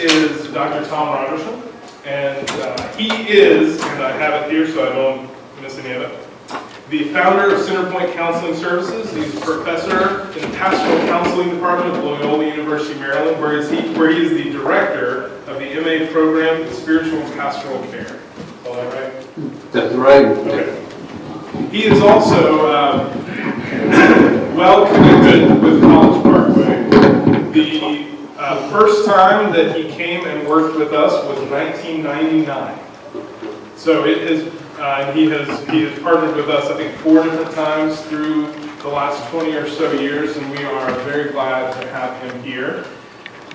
Is Dr. Tom Rodgerson, and he is, and I have it here so I don't miss any of it, the founder of Centerpoint Counseling Services. He's a professor in the Pastoral Counseling Department of Loyola University, Maryland, where he is the director of the MA program in Spiritual and Pastoral Care. Is all that right? That's right. Okay. He is also well connected with College Parkway. The first time that he came and worked with us was 1999. So it has, he has partnered with us, I think, 4 different times through the last 20 or so years, and we are very glad to have him here.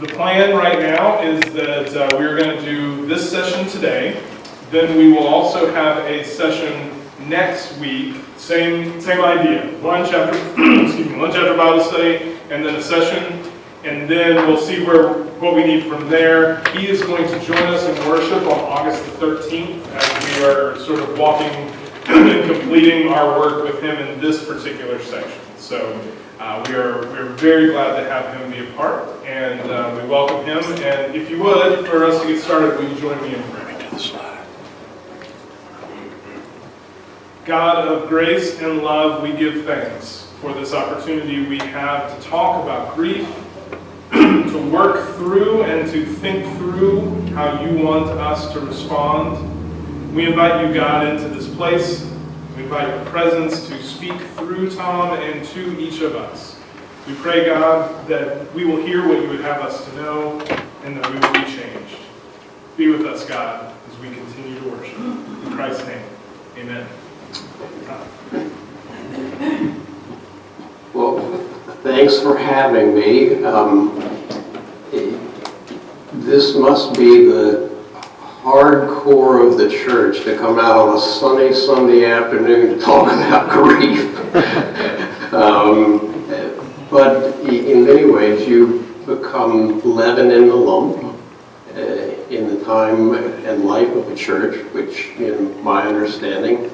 The plan right now is that we're going to do this session today. Then we will also have a session next week. Same idea. One chapter, one chapter Bible study, and then a session. And then we'll see what we need from there. He is going to join us in worship on August the 13th as we are sort of walking and completing our work with him in this particular section. So we're very glad to have him be a part, and we welcome him. And if you would, for us to get started, will you join me in prayer? God of grace and love, we give thanks for this opportunity we have to talk about grief, to work through and to think through how you want us to respond. We invite you, God, into this place. We invite your presence to speak through Tom and to each of us. We pray, God, that we will hear what you would have us to know and that we will be changed. Be with us, God, as we continue to worship. In Christ's name, amen. Well, thanks for having me. This must be the hardcore of the church to come out on a sunny Sunday afternoon to talk about grief. But in many ways, you become leaven in the lump in the time and life of a church, which, in my understanding,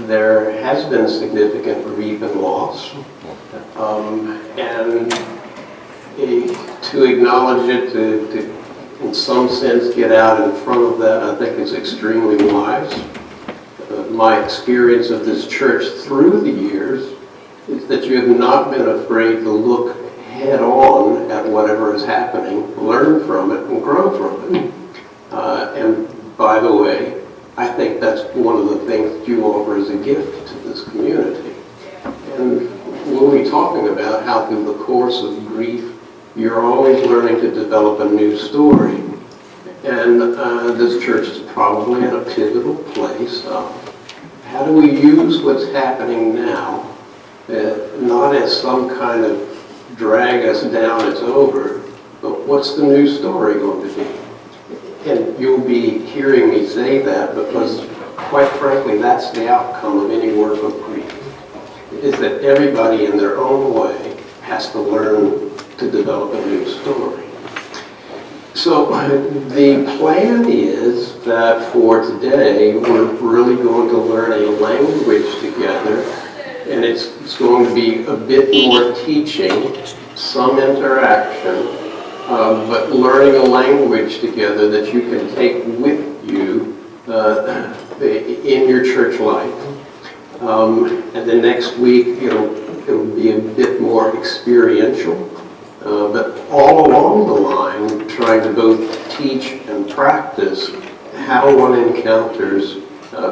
there has been significant grief and loss. And to acknowledge it, to in some sense get out in front of that, I think is extremely wise. My experience of this church through the years is that you have not been afraid to look head on at whatever is happening, learn from it, and grow from it. And by the way, I think that's one of the things that you offer as a gift to this community. And we'll be talking about how through the course of grief, you're always learning to develop a new story. And this church is probably in a pivotal place. How do we use what's happening now, not as some kind of drag us down, it's over, but what's the new story going to be? And you'll be hearing me say that because, quite frankly, that's the outcome of any work of grief, is that everybody in their own way has to learn to develop a new story. So the plan is that for today, we're really going to learn a language together, and it's going to be a bit more teaching, some interaction, but learning a language together that you can take with you in your church life. And then next week, it'll be a bit more experiential, but all along the line, trying to both teach and practice how one encounters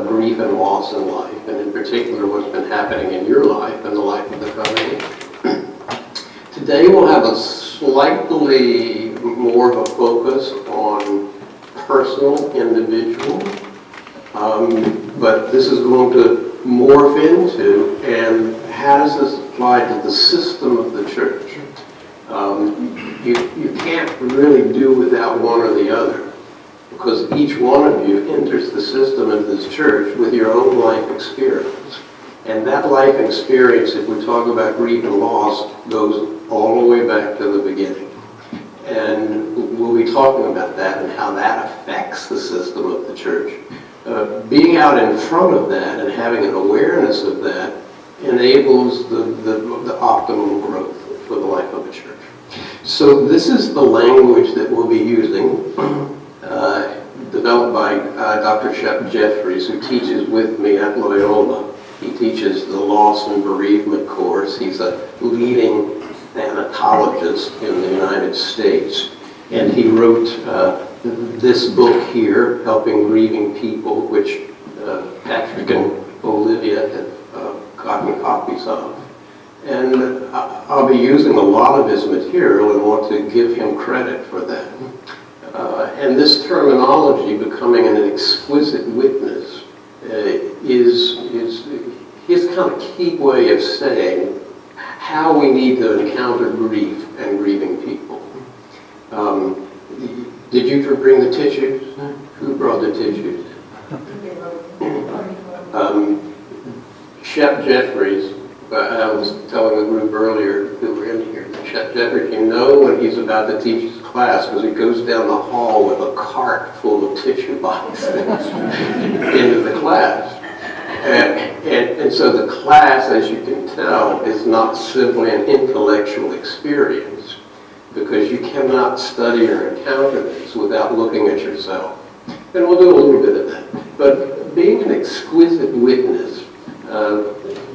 grief and loss in life, and in particular what's been happening in your life and the life of the congregation. Today we'll have a slightly more of a focus on personal, individual, but this is going to morph into, and how does this apply to the system of the church? You can't really do without one or the other, because each one of you enters the system of this church with your own life experience. And that life experience, if we talk about grief and loss, goes all the way back to the beginning. And we'll be talking about that and how that affects the system of the church. Being out in front of that and having an awareness of that enables the optimum growth for the life of a church. So this is the language that we'll be using. Dr. Shep Jeffries, who teaches with me at Loyola. He teaches the loss and bereavement course. He's a leading thanatologist in the United States. And he wrote this book here, Helping Grieving People, which Patrick and Olivia have gotten copies of. And I'll be using a lot of his material and want to give him credit for that. And this terminology, becoming an exquisite witness, is his kind of key way of saying how we need to encounter grief and grieving people. Did you bring the tissues? Who brought the tissues? Shep Jeffries, I was telling the group earlier who were in here, that Shep Jeffries, you know when he's about to teach his class, because he goes down the hall with a cart full of tissue boxes into the class. And so the class, as you can tell, is not simply an intellectual experience, because you cannot study or encounter this without looking at yourself. And we'll do a little bit of that. But being an exquisite witness,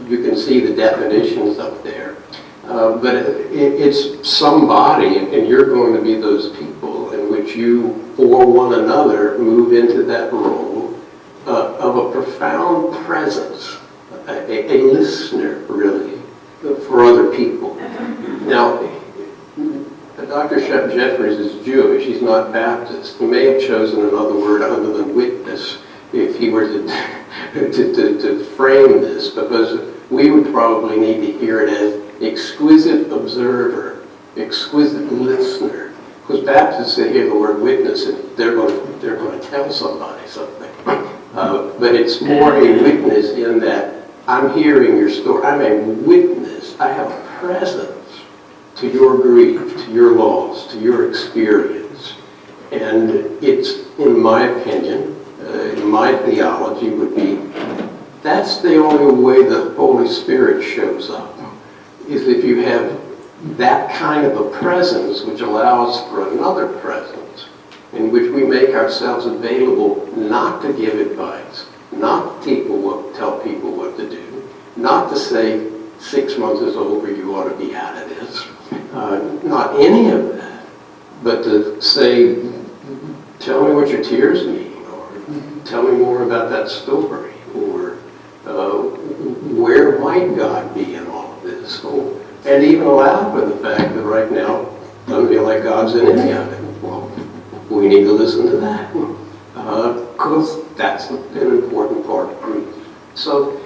you can see the definitions up there. But it's somebody, and you're going to be those people in which you, for one another, move into that role of a profound presence, a listener, really, for other people. Now, Dr. Shep Jeffries is Jewish, he's not Baptist. He may have chosen another word other than witness if he were to frame this, because we would probably need to hear it as exquisite observer, exquisite listener. Because Baptists, they hear the word witness and they're going to tell somebody something. But it's more a witness in that I'm hearing your story. I'm a witness. I have a presence to your grief, to your loss, to your experience. And it's, in my opinion, in my theology would be, that's the only way the Holy Spirit shows up, is if you have that kind of a presence which allows for another presence, in which we make ourselves available not to give advice, not to tell people what to do, not to say 6 months is over, you ought to be out of this, not any of that, but to say, tell me what your tears mean, or tell me more about that story, or where might God be in all of this? And even allow for the fact that right now, doesn't feel like God's in any of it. Well, we need to listen to that, because that's an important part of grief. So,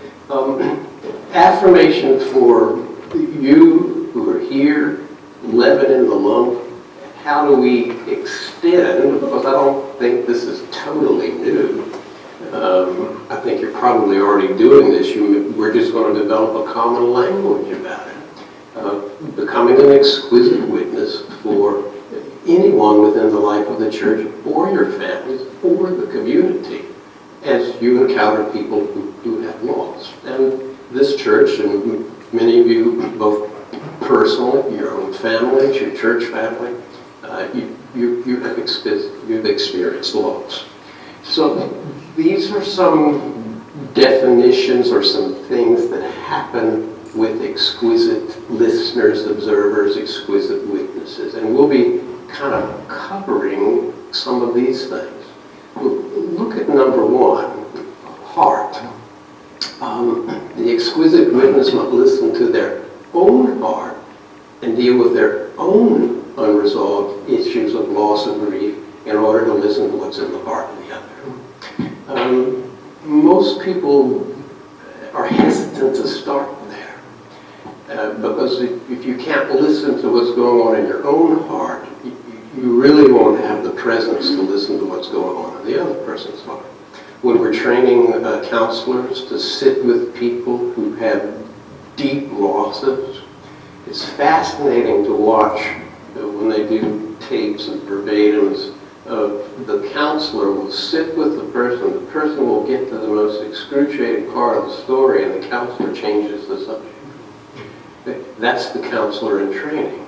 affirmation for you who are here, leaven in the lump. How do we extend, because I don't think this is totally new. I think you're probably already doing this. We're just going to develop a common language about it. Becoming an exquisite witness for anyone within the life of the church, or your families, or the community, as you encounter people who have lost. And this church, and many of you, both personally, your own families, your church family, you've experienced loss. So these are some definitions or some things that happen with exquisite listeners, observers, exquisite witnesses. And we'll be kind of covering some of these things. Look at number one, heart. The exquisite witness must listen to their own heart and deal with their own unresolved issues of loss and grief in order to listen to what's in the heart of the other. Most people are hesitant to start there because if you can't listen to what's going on in your own heart, you really won't have the presence to listen to what's going on in the other person's heart. When we're training counselors to sit with people who have deep losses, it's fascinating to watch when they do tapes and verbatims of the counselor will sit with the person will get to the most excruciating part of the story, and the counselor changes the subject. That's the counselor in training,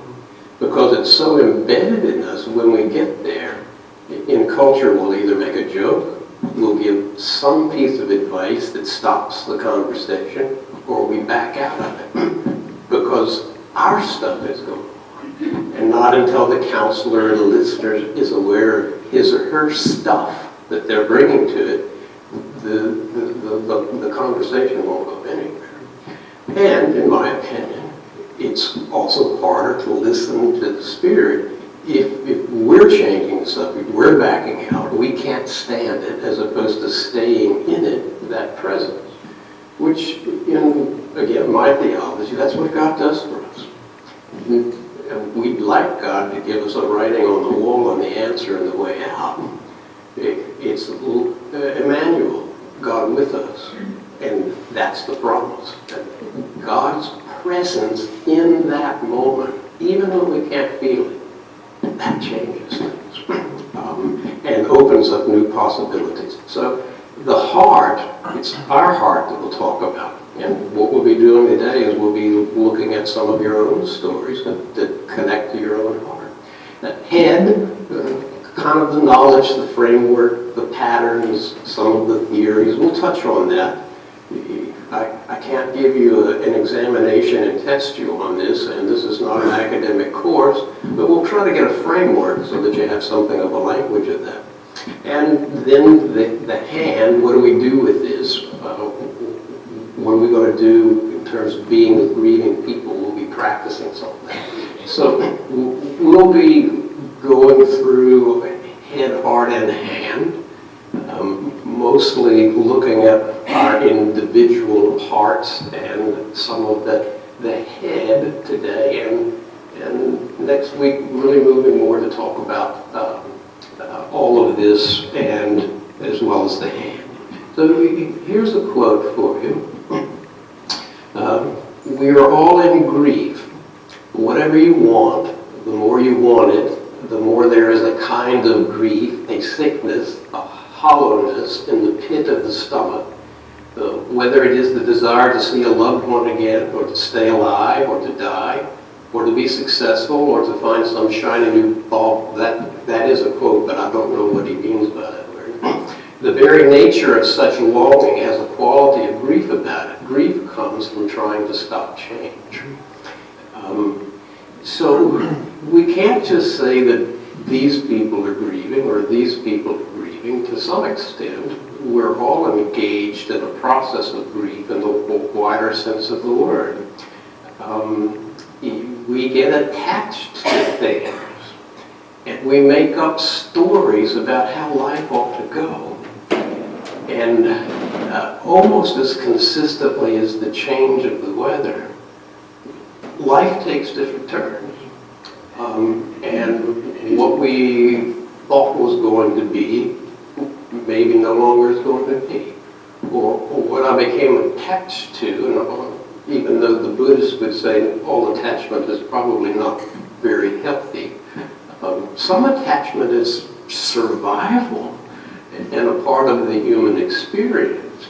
because it's so embedded in us. When we get there, in culture, we'll either make a joke we'll give some piece of advice that stops the conversation, or we back out of it because our stuff is going on. And not until the counselor or the listener is aware of his or her stuff that they're bringing to it, the conversation won't go anywhere. And in my opinion, it's also harder to listen to the Spirit if we're changing the subject, we're backing out, we can't stand it, as opposed to staying in it, that presence. Which, in, again, my theology, that's what God does for us. And we'd like God to give us a writing on the wall and the answer and the way out. It's Emmanuel, God with us. And that's the promise. God's presence in that moment, even when we can't feel it, that changes things and opens up new possibilities. So the heart, it's our heart that we'll talk about. And what we'll be doing today is we'll be looking at some of your own stories that connect to your own heart. The head, kind of the knowledge, the framework, the patterns, some of the theories, we'll touch on that. I can't give you an examination and test you on this, and this is not an academic course, but we'll try to get a framework so that you have something of a language of that. And then the hand, what do we do with this? What are we going to do in terms of being with grieving people? We'll be practicing some of that. So we'll be going through head, heart, and hand. Mostly looking at our individual hearts and some of the head today, and next week really moving more to talk about all of this and as well as the hand. So here's a quote for you. We are all in grief. Whatever you want, the more you want it, the more there is a kind of grief, a sickness, a hollowness in the pit of the stomach. Whether it is the desire to see a loved one again, or to stay alive, or to die, or to be successful, or to find some shiny new thought, that is a quote, but I don't know what he means by that word. The very nature of such longing has a quality of grief about it. Grief comes from trying to stop change. So we can't just say that these people are grieving or these people are grieving. To some extent, we're all engaged in a process of grief in the wider sense of the word. We get attached to things, and we make up stories about how life ought to go. And almost as consistently as the change of the weather, life takes different turns. And what we thought was going to be, maybe no longer is going to be. Or what I became attached to, and even though the Buddhists would say all attachment is probably not very healthy, some attachment is survival and a part of the human experience.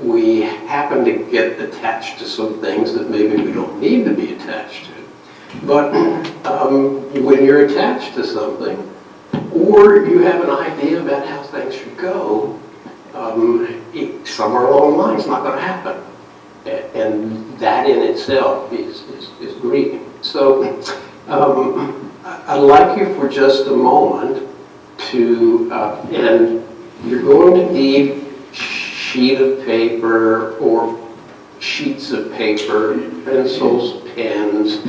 We happen to get attached to some things that maybe we don't need to be attached to. But when you're attached to something, or you have an idea about how things should go, somewhere along the line it's not going to happen. And that in itself is grieving. So I'd like you for just a moment to, and you're going to need sheet of paper or sheets of paper, pencils, pens.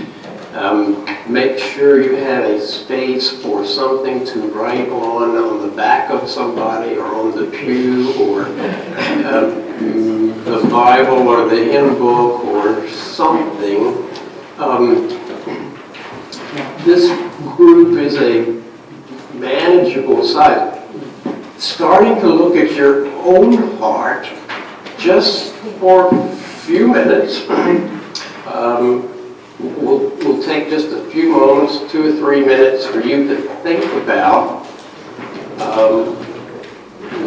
Make sure you have a space or something to write on the back of somebody or on the pew or the Bible or the hymn book or something. This group is a manageable size. Starting to look at your own heart just for a few minutes. We'll take just a few moments, 2 or 3 minutes, for you to think about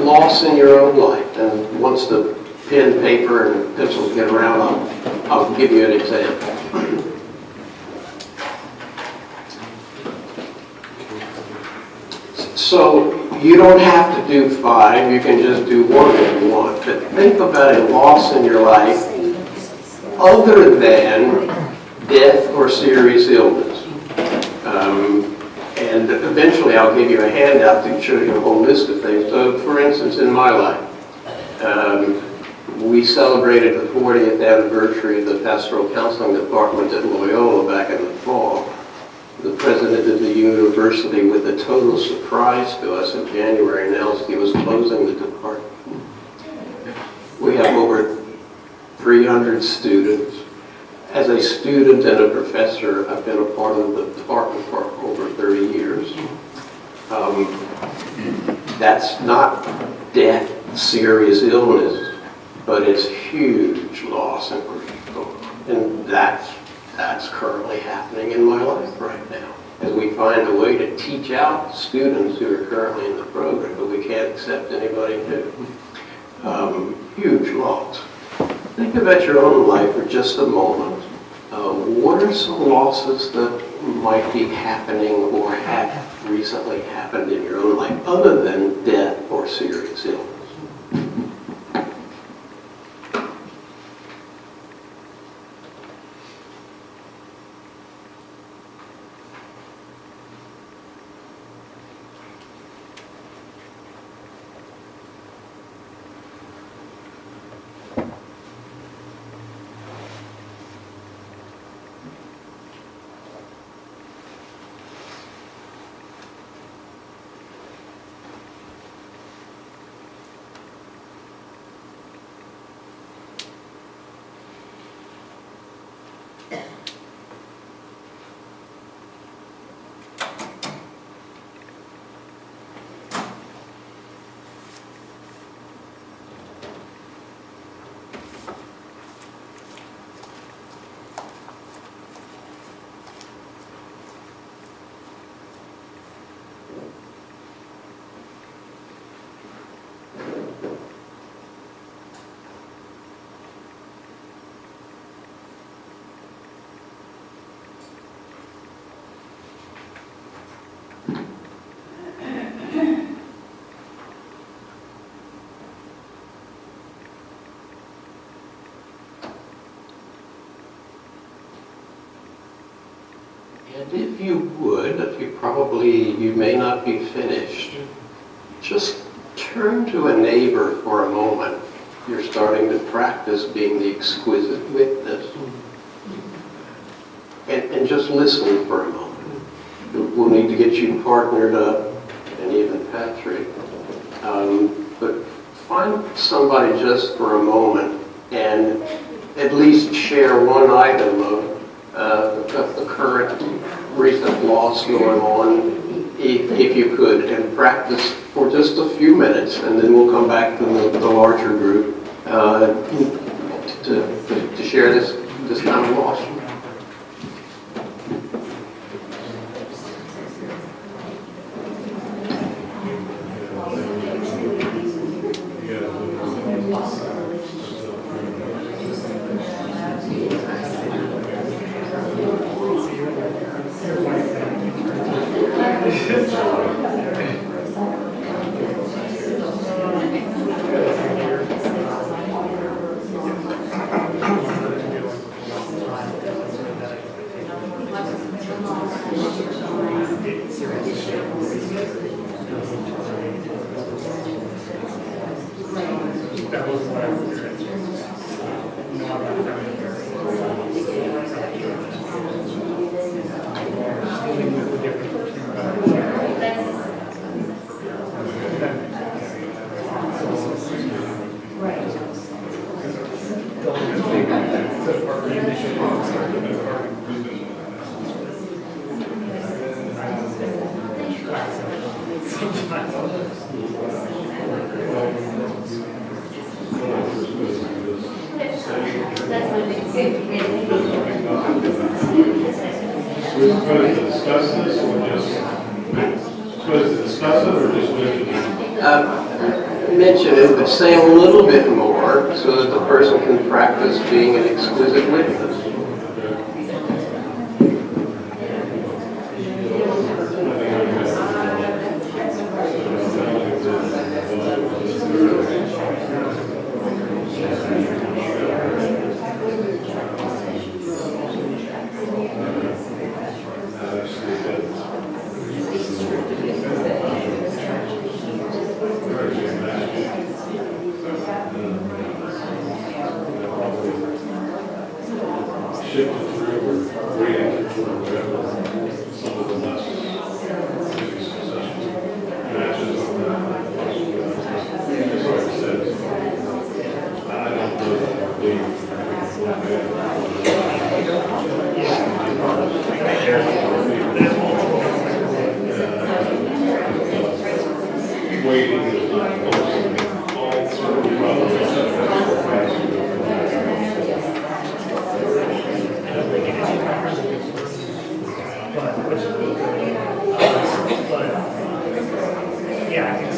loss in your own life. And once the pen, paper, and pencils get around, I'll give you an example. So You don't have to do 5, you can just do 1 if you want. But think about a loss in your life other than death or serious illness. And eventually I'll give you a handout to show you a whole list of things. So for instance, in my life, we celebrated the 40th anniversary of the Pastoral Counseling Department at Loyola back in the fall. The president of the university, with a total surprise to us in January, announced he was closing the department. We have over 300 students. As a student and a professor, I've been a part of the department for over 30 years. That's not death, serious illness, but it's huge loss in people. And that's currently happening in my life right now, as we find a way to teach out students who are currently in the program, but we can't accept anybody new. Huge loss. Think about your own life for just a moment. What are some losses that might be happening or have recently happened in your own life other than death or serious illness? And if you would, you may not be finished, just turn to a neighbor for a moment. You're starting to practice being the exquisite witness. And just listen for a moment. We'll need to get you partnered up, and even Patrick. But find somebody just for a moment and at least share one item of the current recent loss going on, if you could, and practice for just a few minutes, and then we'll come back to the larger group to share this kind of loss. Mention it, but say a little bit more so that the person can practice being an exquisite witness. waiting is not all Yeah, I think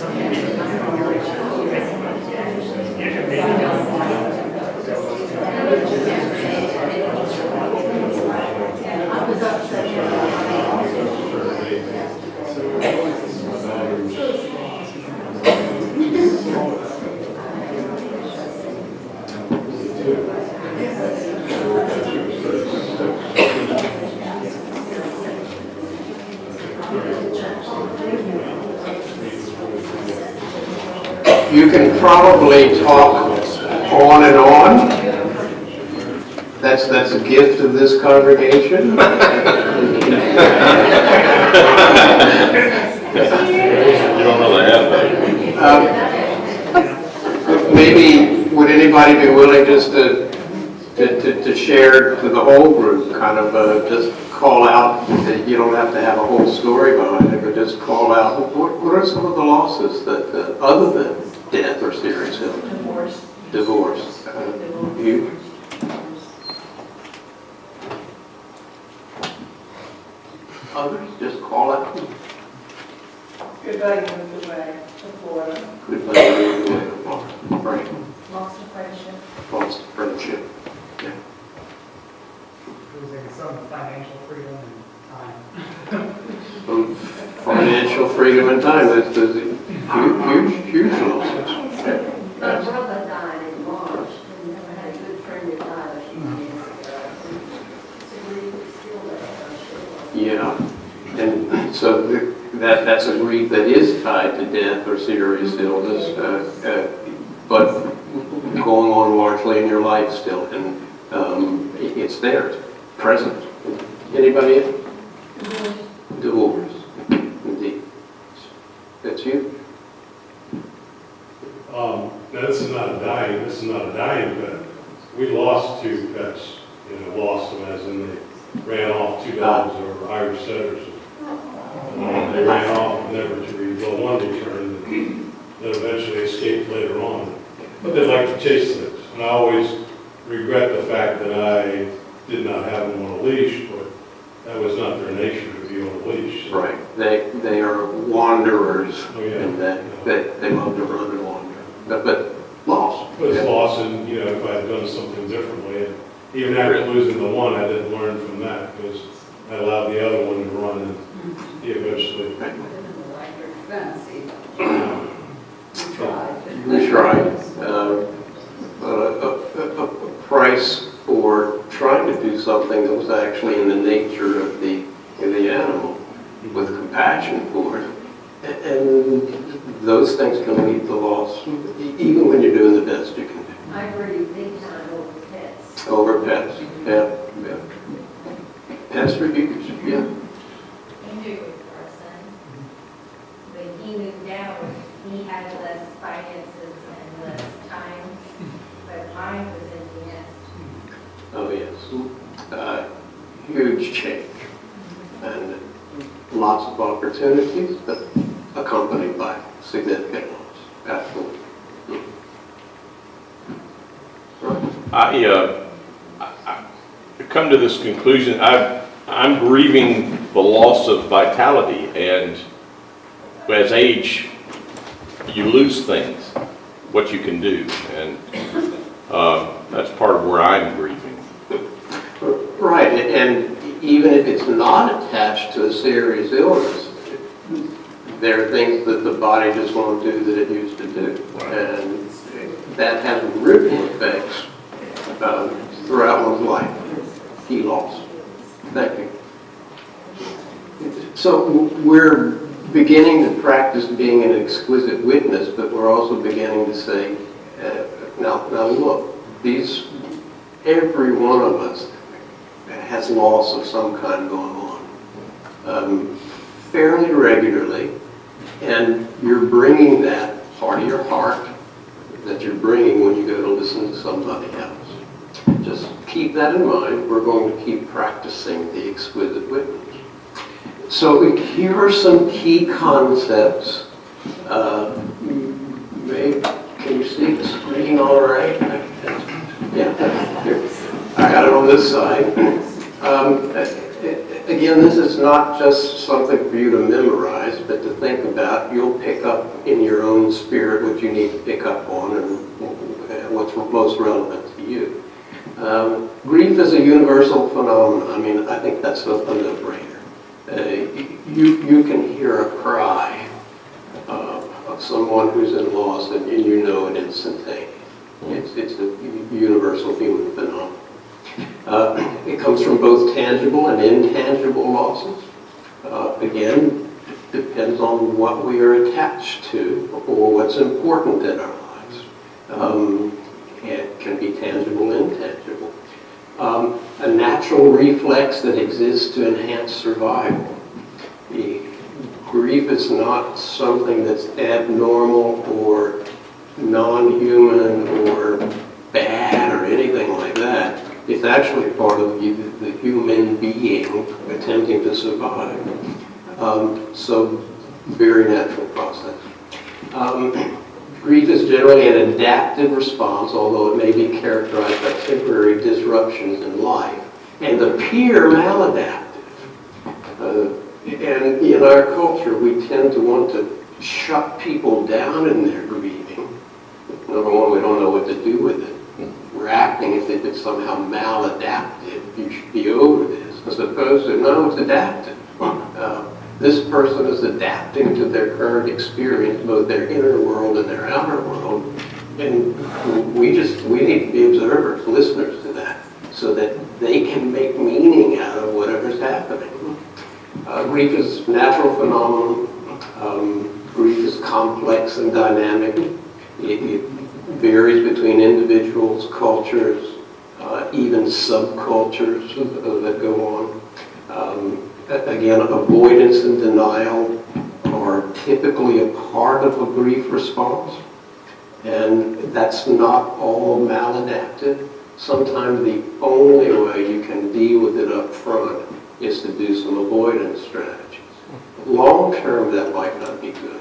You can probably talk on and on. That's a gift of this congregation. You don't really have that. Maybe would anybody be willing just to share to the whole group, kind of just call out, that you don't have to have a whole story behind it, but just call out, what are some of the losses that, other than death or serious illness? Divorce. You? Others, just call out. Goodbye, moved away to Florida. Goodbye, moved away to Florida. Right. Lost a friendship. Lost friendship. Yeah. it was like some financial freedom and time. Financial freedom and time, that's huge losses. My brother died in March, and never had a good friend that died a few years ago. It's a grief that's still there, I'm sure. Yeah, and so that's a grief that is tied to death or serious illness, but going on largely in your life still, and it's there, it's present. Anybody else? Divorce, indeed. That's you? This is not a dying pet. We lost 2 pets, lost them as in they ran off. 2 dogs that were Irish setters. They ran off, never to rebuild. One returned, and then eventually escaped later on. But they like to chase things, and I always regret the fact that I did not have them on a leash, but that was not their nature to be on a leash. So. Right, they are wanderers, Oh, yeah. and they love to run and wander. But lost. But it's lost, and if I had done something differently, and even after losing the one, I didn't learn from that because I allowed the other one to run, and he eventually. Like your fence, you tried. We tried. A price for trying to do something that was actually in the nature of the animal, with compassion for it. And those things can lead to loss, even when you're doing the best you can do. I agree big time over pets. Over pets, yeah. Pets are huge, yeah. He knew it for our son. When he moved out, he had less finances and less time, but mine was in the nest. Oh, yes. Huge change. And lots of opportunities, but accompanied by significant loss. Absolutely. Right. I come to this conclusion. I'm grieving the loss of vitality, and as age, you lose things, what you can do, and that's part of where I'm grieving. Right, and even if it's not attached to a serious illness, there are things that the body just won't do that it used to do, and that has ripple effects throughout one's life. He lost. Thank you. So we're beginning to practice being an exquisite witness, but we're also beginning to say, now look, every one of us has loss of some kind going on fairly regularly, and you're bringing that part of your heart that you're bringing when you go to listen to somebody else. Just keep that in mind. We're going to keep practicing the exquisite witness. So here are some key concepts Can you see the screen all right? Yeah, here. I got it on this side. Again, this is not just something for you to memorize, but to think about. You'll pick up in your own spirit what you need to pick up on and what's most relevant to you. Grief is a universal phenomenon. I mean, I think that's a no-brainer. You can hear a cry of someone who's in loss, and you know it instantaneously. It's a universal human phenomenon. It comes from both tangible and intangible losses. Again, depends on what we are attached to or what's important in our lives. It can be tangible and intangible. A natural reflex that exists to enhance survival. Grief is not something that's abnormal or non-human or bad or anything like that. It's actually part of the human being attempting to survive. So, very natural process. Grief is generally an adaptive response, although it may be characterized by temporary disruptions in life, and appear maladaptive. And in our culture, we tend to want to shut people down in their grieving. Number one, we don't know what to do with it. We're acting as if it's somehow maladaptive. You should be over this, as opposed to, no, it's adaptive. This person is adapting to their current experience, both their inner world and their outer world. And we need to be observers, listeners to that, so that they can make meaning out of whatever's happening. Grief is a natural phenomenon. Grief is complex and dynamic. It varies between individuals, cultures, even subcultures that go on. Again, avoidance and denial are typically a part of a grief response, and that's not all maladaptive. Sometimes the only way you can deal with it up front is to do some avoidance strategies. Long term, that might not be good,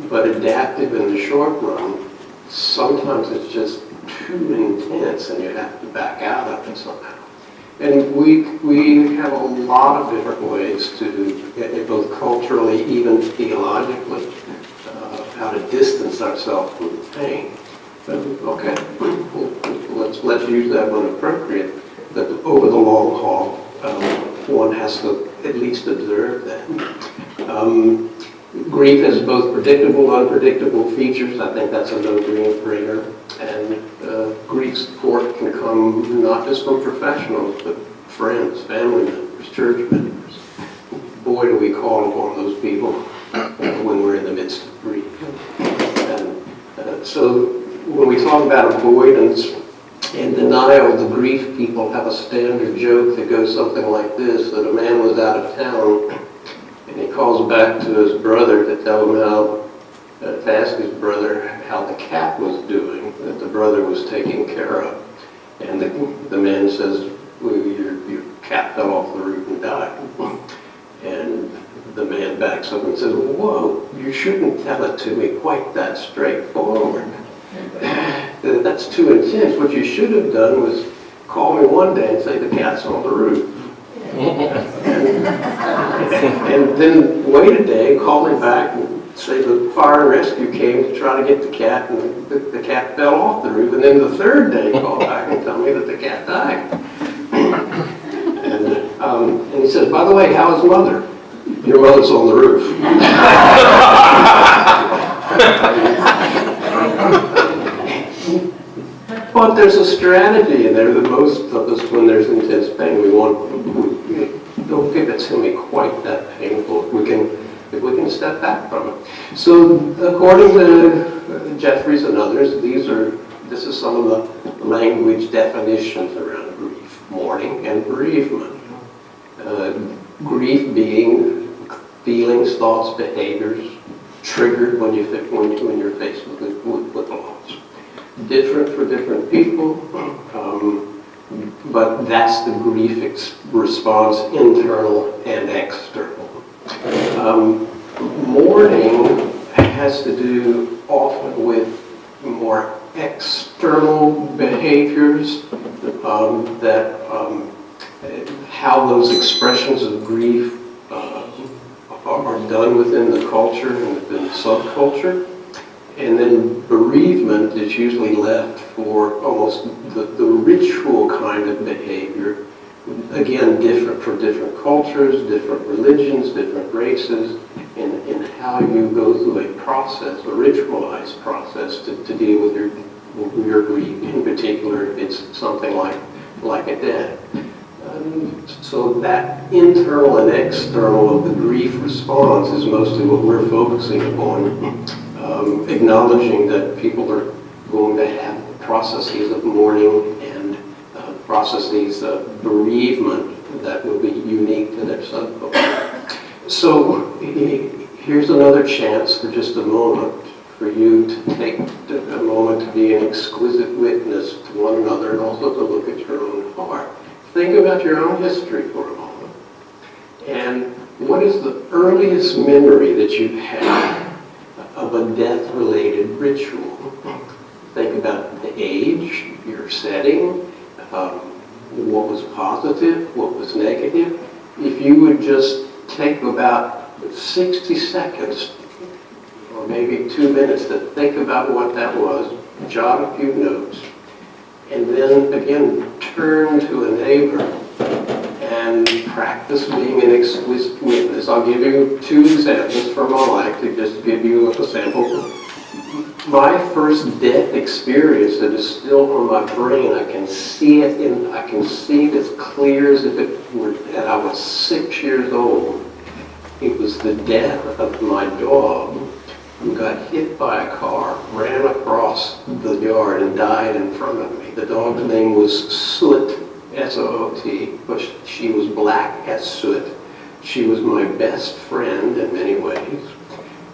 but adaptive in the short run, sometimes it's just too intense and you have to back out of it somehow. And we have a lot of different ways to, both culturally, even theologically, how to distance ourselves from the pain. But, okay, let's use that when appropriate. But over the long haul, one has to at least observe that. Grief has both predictable and unpredictable features. I think that's a no-brainer. And grief support can come not just from professionals, but friends, family members, church members. Boy, do we call upon those people when we're in the midst of grief. And so when we talk about avoidance and denial, the grief people have a standard joke that goes something like this, that a man was out of town and he calls back to his brother to tell him to ask his brother how the cat was doing, that the brother was taking care of. And the man says, well, your cat fell off the roof and died. And the man backs up and says, whoa, you shouldn't tell it to me quite that straightforward. That's too intense. What you should have done was call me one day and say the cat's on the roof. And then wait a day, call me back and say the fire and rescue came to try to get the cat, and the cat fell off the roof. And then the third day, call back and tell me that the cat died. And he said, by the way, how is mother? Your mother's on the roof. But there's a strategy in there that most of us, when there's intense pain, don't give it to me quite that painful. If we can step back from it. So according to Jeffries and others, this is some of the language definitions around grief: mourning and bereavement. Grief being feelings, thoughts, behaviors triggered when you're faced with loss. Different for different people, but that's the grief response, internal and external. Mourning has to do often with more external behaviors, how those expressions of grief are done within the culture and within the subculture. And then bereavement is usually left for almost the ritual kind of behavior. Again, different for different cultures, different religions, different races, in how you go through a process, a ritualized process to deal with your grief. In particular, if it's something like a death. So that internal and external of the grief response is mostly what we're focusing upon. Acknowledging that people are going to have processes of mourning and processes of bereavement that will be unique to their subculture. So here's another chance for just a moment for you to take a moment to be an exquisite witness to one another and also to look at your own heart. Think about your own history for a moment. And what is the earliest memory that you have of a death-related ritual? Think about the age, your setting, what was positive, what was negative. If you would just take about 60 seconds or maybe 2 minutes to think about what that was, jot a few notes, and then again turn to a neighbor and practice being an exquisite witness. I'll give you 2 examples from my life to just give you a sample. My first death experience that is still on my brain, I can see it as clear as if it were that I was 6 years old. It was the death of my dog, who got hit by a car, ran across the yard and died in front of me. The dog's name was Soot, S-O-O-T, but she was black as soot. She was my best friend in many ways,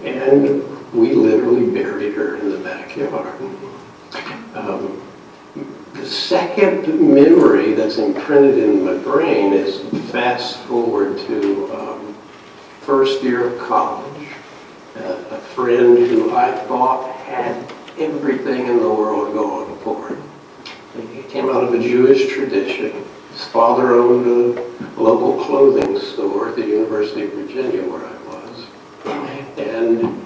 and we literally buried her in the backyard. The second memory that's imprinted in my brain is fast forward to first year of college. A friend who I thought had everything in the world going for him. He came out of a Jewish tradition. His father owned a local clothing store at the University of Virginia where I was. And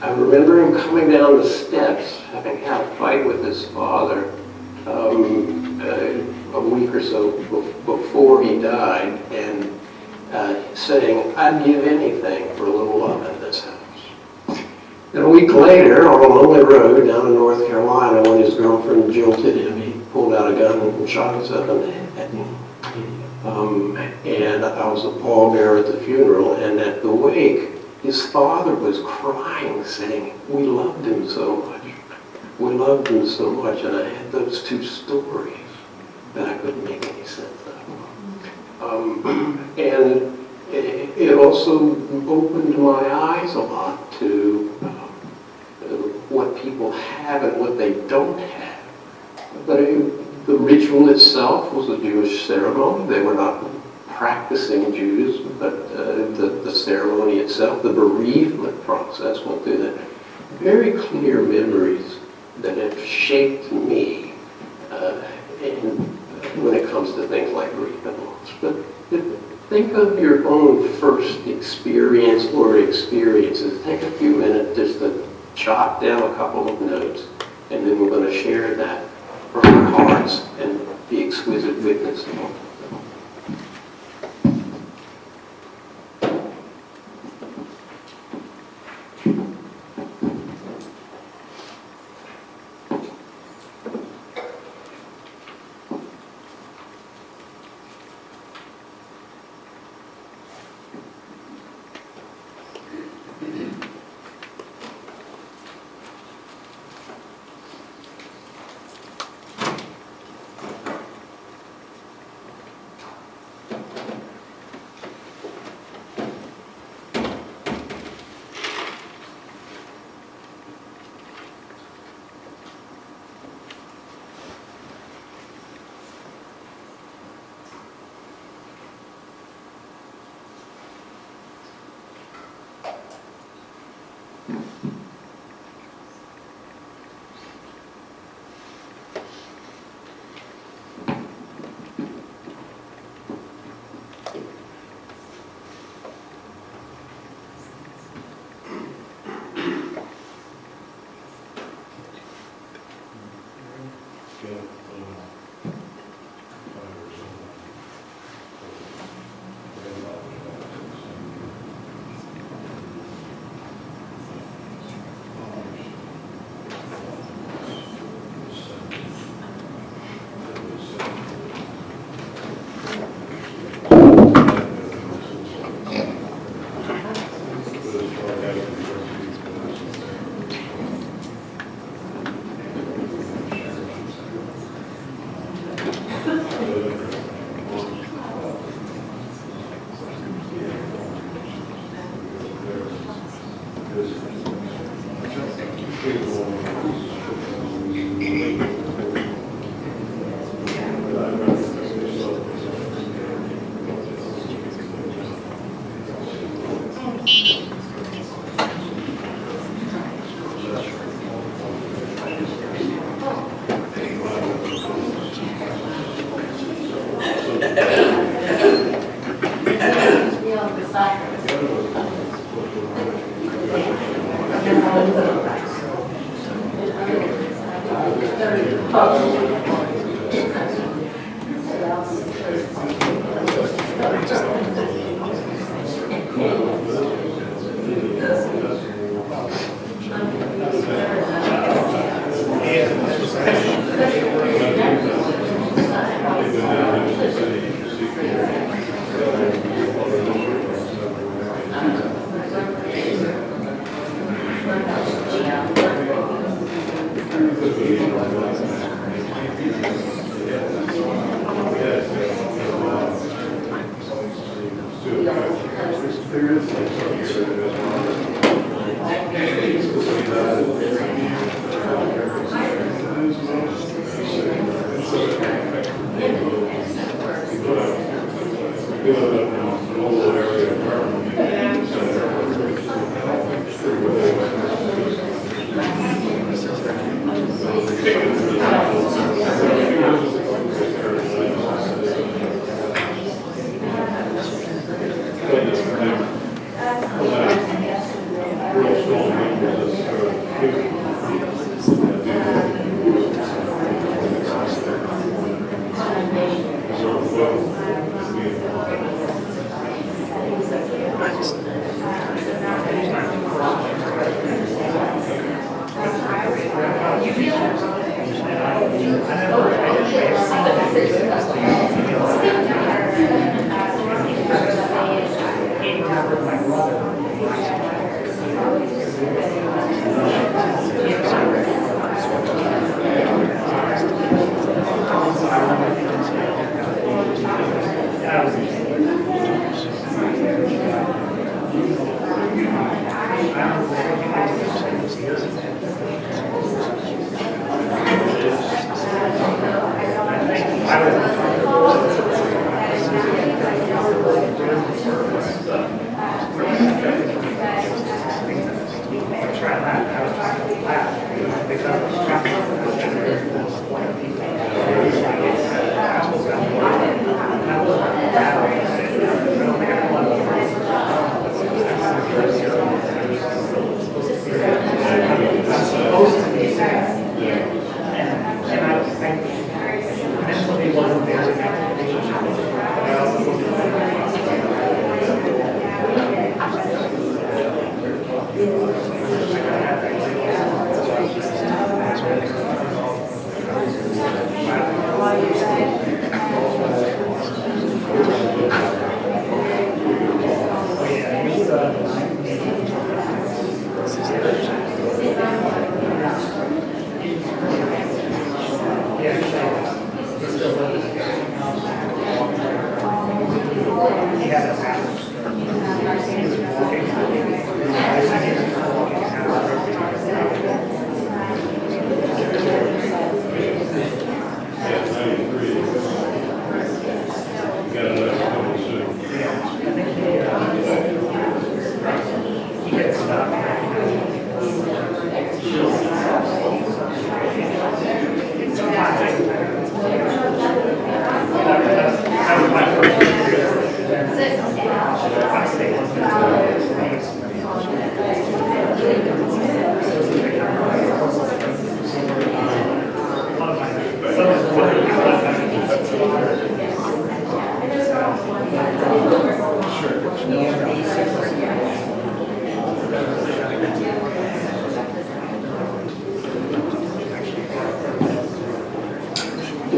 I remember him coming down the steps, having had a fight with his father a week or so before he died, and saying, "I'd give anything for a little love in this house." And a week later, on a lonely road down in North Carolina, when his girlfriend jilted him, he pulled out a gun and shot himself in the head. And I was a pallbearer at the funeral, and at the wake, his father was crying, saying, "We loved him so much. We loved him so much." And I had those 2 stories that I couldn't make any sense of. And it also opened my eyes a lot to what people have and what they don't have. But the ritual itself was a Jewish ceremony. They were not practicing Jews, but the ceremony itself, the bereavement process went through that. Very clear memories that have shaped me when it comes to things like grief and loss. But think of your own first experience or experiences. Take a few minutes just to jot down a couple of notes, and then we're going to share that from our hearts and be exquisite witness to them.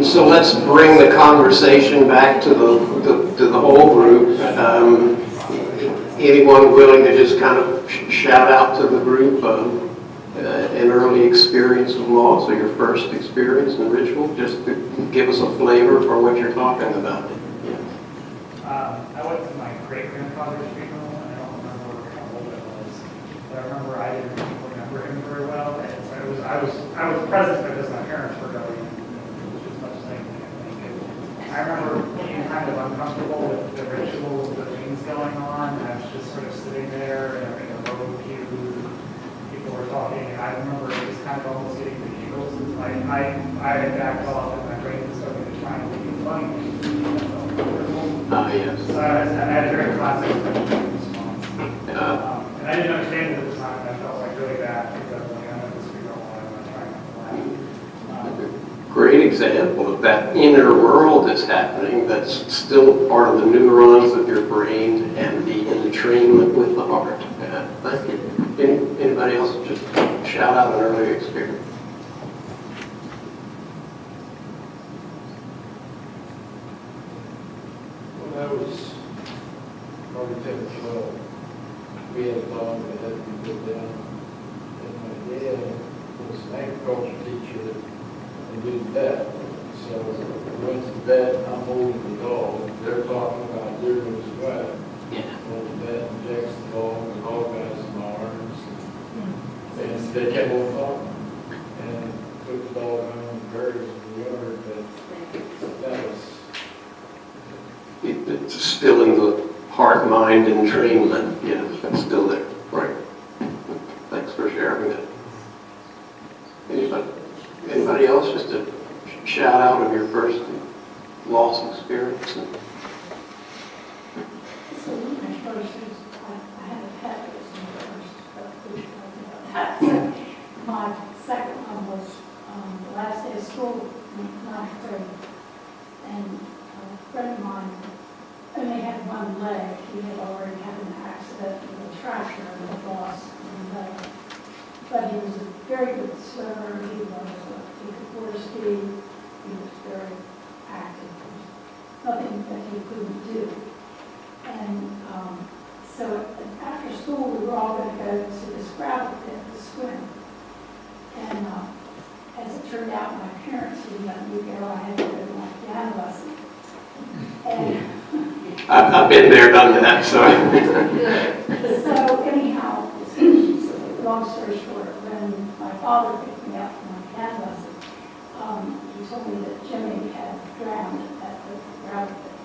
So let's bring the conversation back to the whole group. Anyone willing to just kind of shout out to the group an early experience of loss or your first experience in ritual, just to give us a flavor for what you're talking about? I went to my great-grandfather's funeral, and I don't remember how old I was. But I remember I didn't remember him very well, and so I was present because my parents were going, which as much as I can make it. I remember being kind of uncomfortable with the rituals, the things going on, and I was just sort of sitting there in a row of pews, people were talking, and I remember it was kind of almost getting the giggles. I had backed off, and my brain was starting to try and be funny. Yes. So I had a very classic response. And I didn't understand it at the time, and I felt like really bad because I was like, I'm at this funeral, I'm not trying not to laugh. Great example of that inner world that's happening, that's still part of the neurons of your brain and the entrainment with the heart. Thank you. Anybody else just shout out an earlier experience? When I was probably 10 or 12, we had a dog that had to be put down. And my dad was an agriculture teacher and did vet. So we went to the vet, I'm holding the dog. They're talking about doing his wet. Well, the vet injects the dog has some arms. And they kept on talking. And took the dog out on the prairies in the yard. But that was. It's still in the heart, mind, entrainment. Yeah, it's still there. Right. Thanks for sharing that. Anybody else just a shout out of your first loss experience? So my first is, I had a pet that was my first, which I know that. My second one was the last day of school, ninth grade. And a friend of mine only had one leg. He had already had an accident with a tractor and had lost one leg. But he was a very good swimmer. He could water ski. He was very active. Nothing that he couldn't do. And so after school, we were all going to go to this gravel pit to swim. And as it turned out, my parents didn't let me go. I had to go to my piano lesson. And I've been there, done that, so. so anyhow, long story short, when my father picked me up from my piano lesson, he told me that Jimmy had drowned at the gravel pit.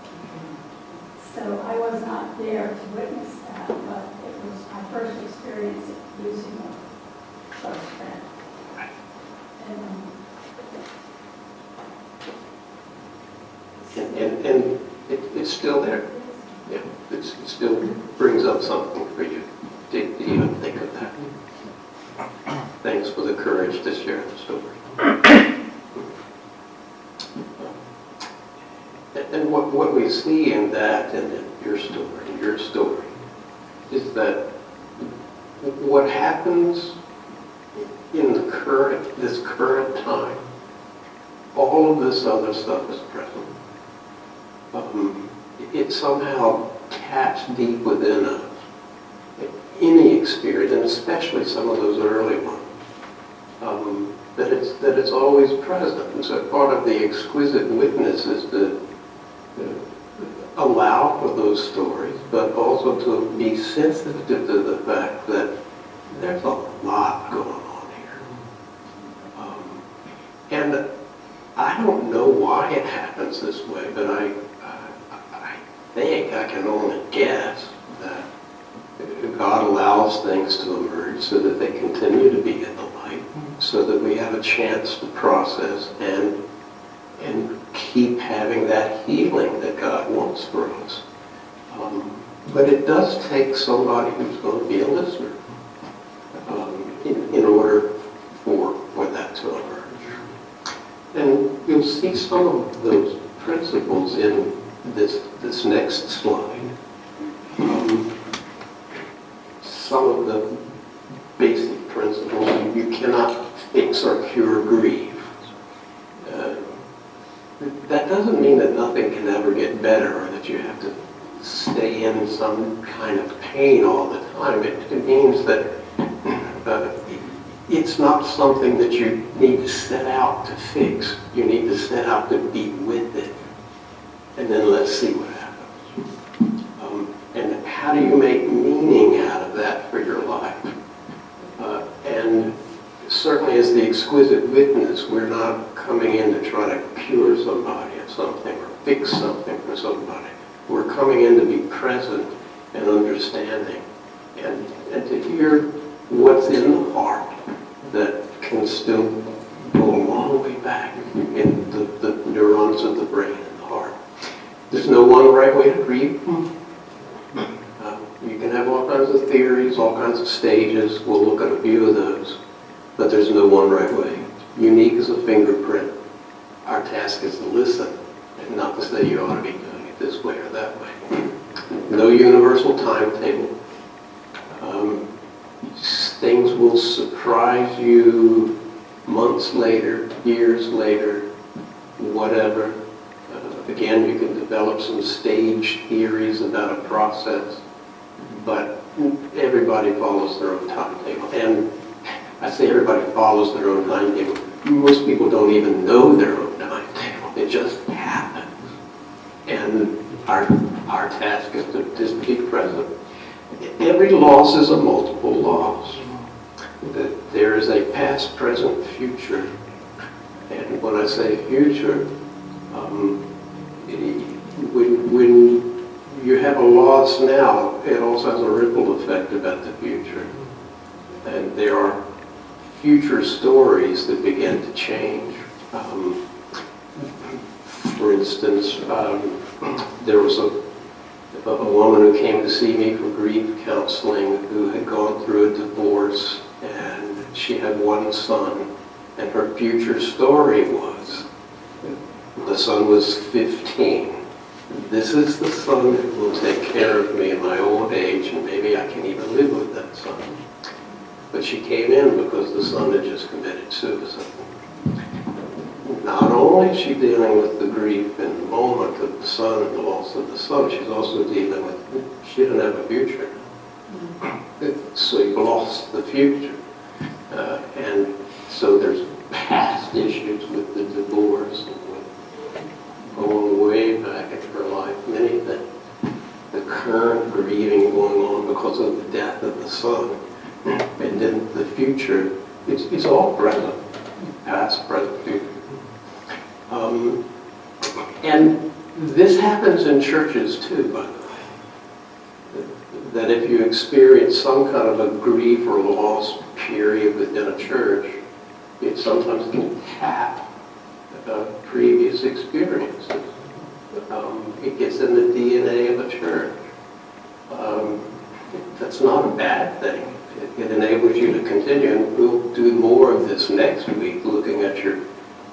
So I was not there to witness that, but it was my first experience of losing a close friend. And it's still there. Yeah, it still brings up something for you to even think of that. Thanks for the courage to share the story. And what we see in that and in your story, is that what happens in this current time, all of this other stuff is present. It somehow taps deep within us. Any experience, and especially some of those early ones, that it's always present. And so part of the exquisite witness is to allow for those stories, but also to be sensitive to the fact that there's a lot going on here. And I don't know why it happens this way, but I think I can only guess that God allows things to emerge so that they continue to be in the light, so that we have a chance to process and keep having that healing that God wants for us. But it does take somebody who's going to be a listener in order for that to emerge. And you'll see some of those principles in this next slide. Some of the basic principles: you cannot fix or cure grief. doesn't mean that nothing can ever get better or that you have to stay in some kind of pain all the time. It means that it's not something that you need to set out to fix. You need to set out to be with it. And then let's see what happens. And how do you make meaning out of that for your life? And certainly as the exquisite witness, we're not coming in to try to cure somebody of something or fix something for somebody. We're coming in to be present and understanding and to hear what's in the heart that can still go a long way back in the neurons of the brain and the heart. There's no one right way to grieve. You can have all kinds of theories, all kinds of stages. We'll look at a few of those. But there's no one right way. Unique as a fingerprint. Our task is to listen and not to say you ought to be doing it this way or that way. No universal timetable. Things will surprise you months later, years later, whatever. Again, you can develop some stage theories about a process, but everybody follows their own timetable. And I say everybody follows their own timetable. Most people don't even know their own timetable. It just happens. And our task is to just be present. Every loss is a multiple loss. There is a past, present, future. And when I say future, when you have a loss now, it also has a ripple effect about the future. And there are future stories that begin to change. For instance, there was a woman who came to see me for grief counseling who had gone through a divorce, and she had one son, and her future story was the son was 15. This is the son who will take care of me in my old age, and maybe I can even live with that son. But she came in because the son had just committed suicide. Not only is she dealing with the grief and the moment of the son and the loss of the son, she's also dealing with, she didn't have a future. So you've lost the future. And so there's past issues with the divorce and with going way back in her life, many things. The current grieving going on because of the death of the son. And then the future, it's all present. Past, present, future. And this happens in churches too, by the way. That if you experience some kind of a grief or loss period within a church, it sometimes can tap previous experiences. It gets in the DNA of a church. That's not a bad thing. It enables you to continue, and we'll do more of this next week, looking at your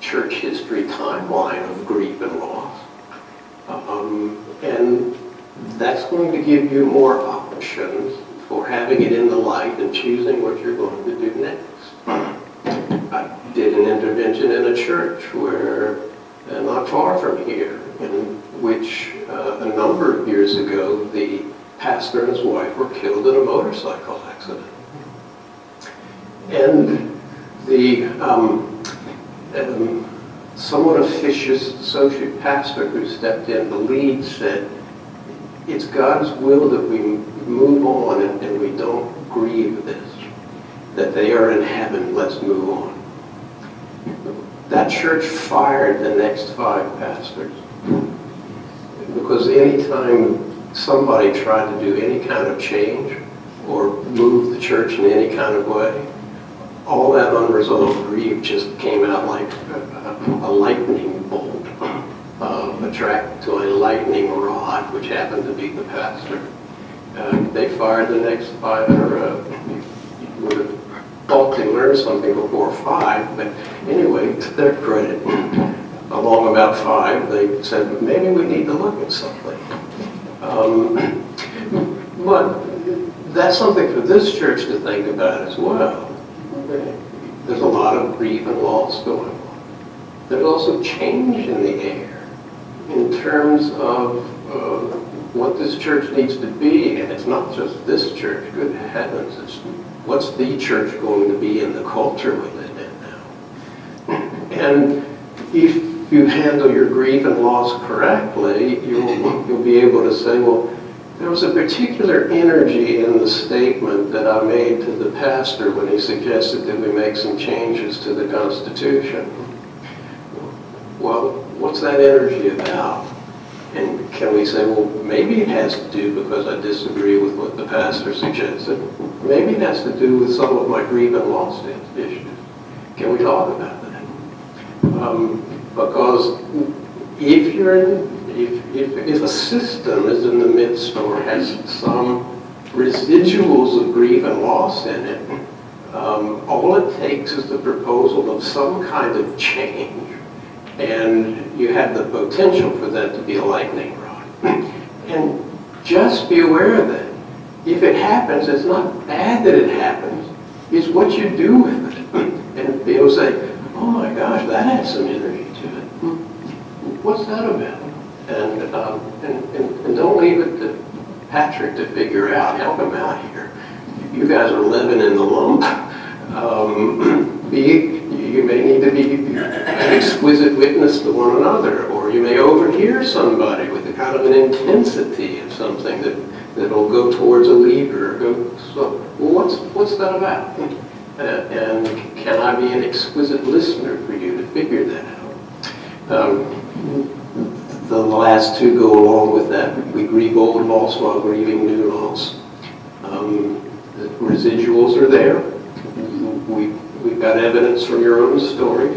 church history timeline of grief and loss. And that's going to give you more options for having it in the light and choosing what you're going to do next. I did an intervention in a church where, not far from here, in which a number of years ago, the pastor and his wife were killed in a motorcycle accident. And the somewhat officious associate pastor who stepped in, the lead, said, it's God's will that we move on and we don't grieve this, that they are in heaven, let's move on. That church fired the next 5 pastors. Because anytime somebody tried to do any kind of change or move the church in any kind of way, all that unresolved grief just came out like a lightning bolt, attracted to a lightning rod, which happened to be the pastor. They fired the next 5 in a row. You would have thought they learned something before 5, but anyway, to their credit, along about 5, they said, maybe we need to look at something. But that's something for this church to think about as well. There's a lot of grief and loss going on. There's also change in the air. in terms of what this church needs to be, and it's not just this church, good heavens, it's what's the church going to be in the culture we live in now. And if you handle your grief and loss correctly, you'll be able to say, well, there was a particular energy in the statement that I made to the pastor when he suggested that we make some changes to the Constitution. Well, what's that energy about? And can we say, well, maybe it has to do because I disagree with what the pastor suggested. Maybe it has to do with some of my grief and loss issues. Can we talk about that? Because if a system is in the midst or has some residuals of grief and loss in it, all it takes is the proposal of some kind of change. And you have the potential for that to be a lightning rod. And just be aware of that. If it happens, it's not bad that it happens. It's what you do with it. And be able to say, oh my gosh, that has some energy to it. What's that about? And don't leave it to Patrick to figure out. Help him out here. You guys are living in the lump. You may need to be an exquisite witness to one another, or you may overhear somebody with a kind of an intensity of something that'll go towards a leader. So, well, what's that about? And can I be an exquisite listener for you to figure that out? The last two go along with that. We grieve old loss while grieving new loss. The residuals are there. We've got evidence from your own story.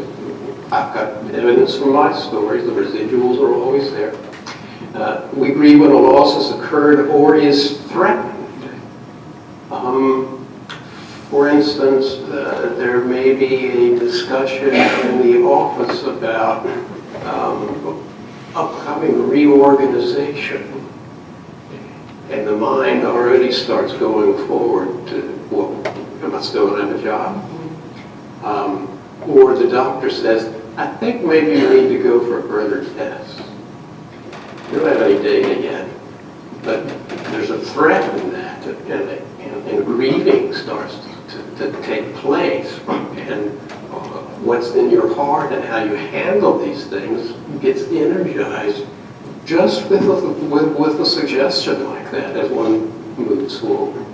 I've got evidence from my stories. The residuals are always there. We grieve when a loss has occurred or is threatened. For instance, there may be a discussion in the office about upcoming reorganization. And the mind already starts going forward to, well, am I still going to have a job? Or the doctor says, I think maybe you need to go for further tests. You don't have any data yet, but there's a threat in that, and grieving starts to take place. And what's in your heart and how you handle these things gets energized just with a suggestion like that as one moves forward.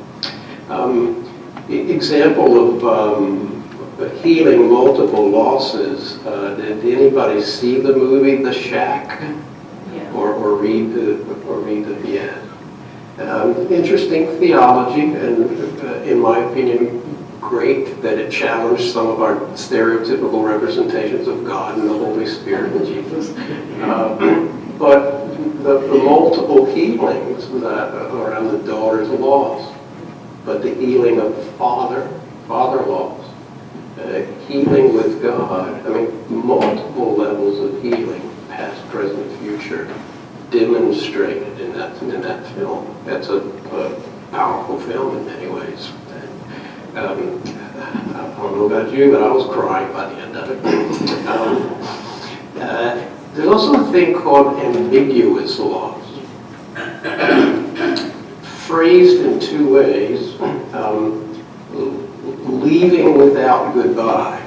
Example of healing multiple losses. Did anybody see the movie The Shack? Yeah. Or read the yeah. Interesting theology, and in my opinion, great that it challenged some of our stereotypical representations of God and the Holy Spirit and Jesus. But the multiple healings around the daughter's loss, but the healing of father loss, healing with God. I mean, multiple levels of healing, past, present, future, demonstrated in that film. That's a powerful film in many ways. I don't know about you, but I was crying by the end of it. There's also a thing called ambiguous loss. Phrased in two ways. Leaving without goodbye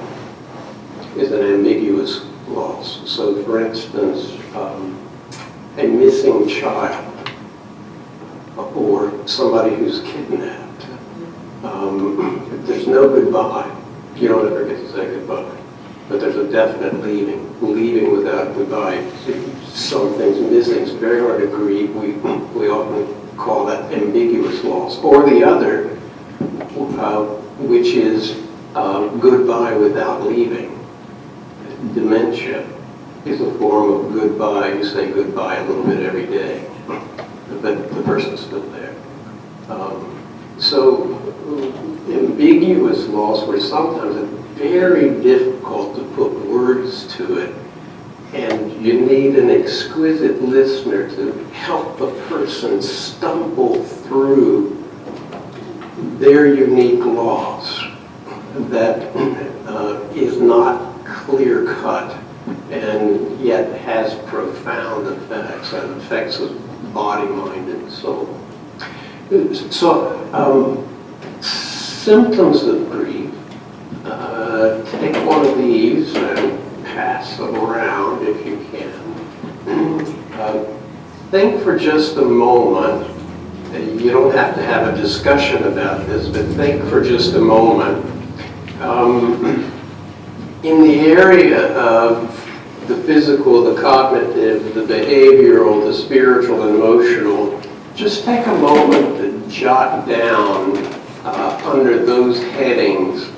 is an ambiguous loss. So, for instance, a missing child or somebody who's kidnapped. There's no goodbye. You don't ever get to say goodbye. But there's a definite leaving without goodbye. If something's missing, it's very hard to grieve. We often call that ambiguous loss. Or the other, which is goodbye without leaving. Dementia is a form of goodbye. You say goodbye a little bit every day, but the person's still there. So ambiguous loss, where sometimes it's very difficult to put words to it, and you need an exquisite listener to help the person stumble through their unique loss that is not clear-cut and yet has profound effect affects the body, mind, and soul. So, symptoms of grief. Take one of these and pass them around if you can. Think for just a moment. You don't have to have a discussion about this, but think for just a moment. In the area of the physical, the cognitive, the behavioral, the spiritual, and emotional, just take a moment to jot down under those headings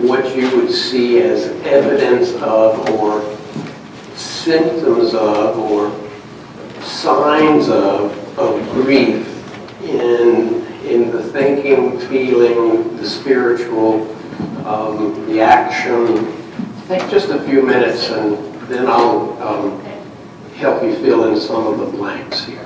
what you would see as evidence of or symptoms of or signs of grief in the thinking, feeling, the spiritual, the action. Take just a few minutes and then I'll help you fill in some of the blanks here.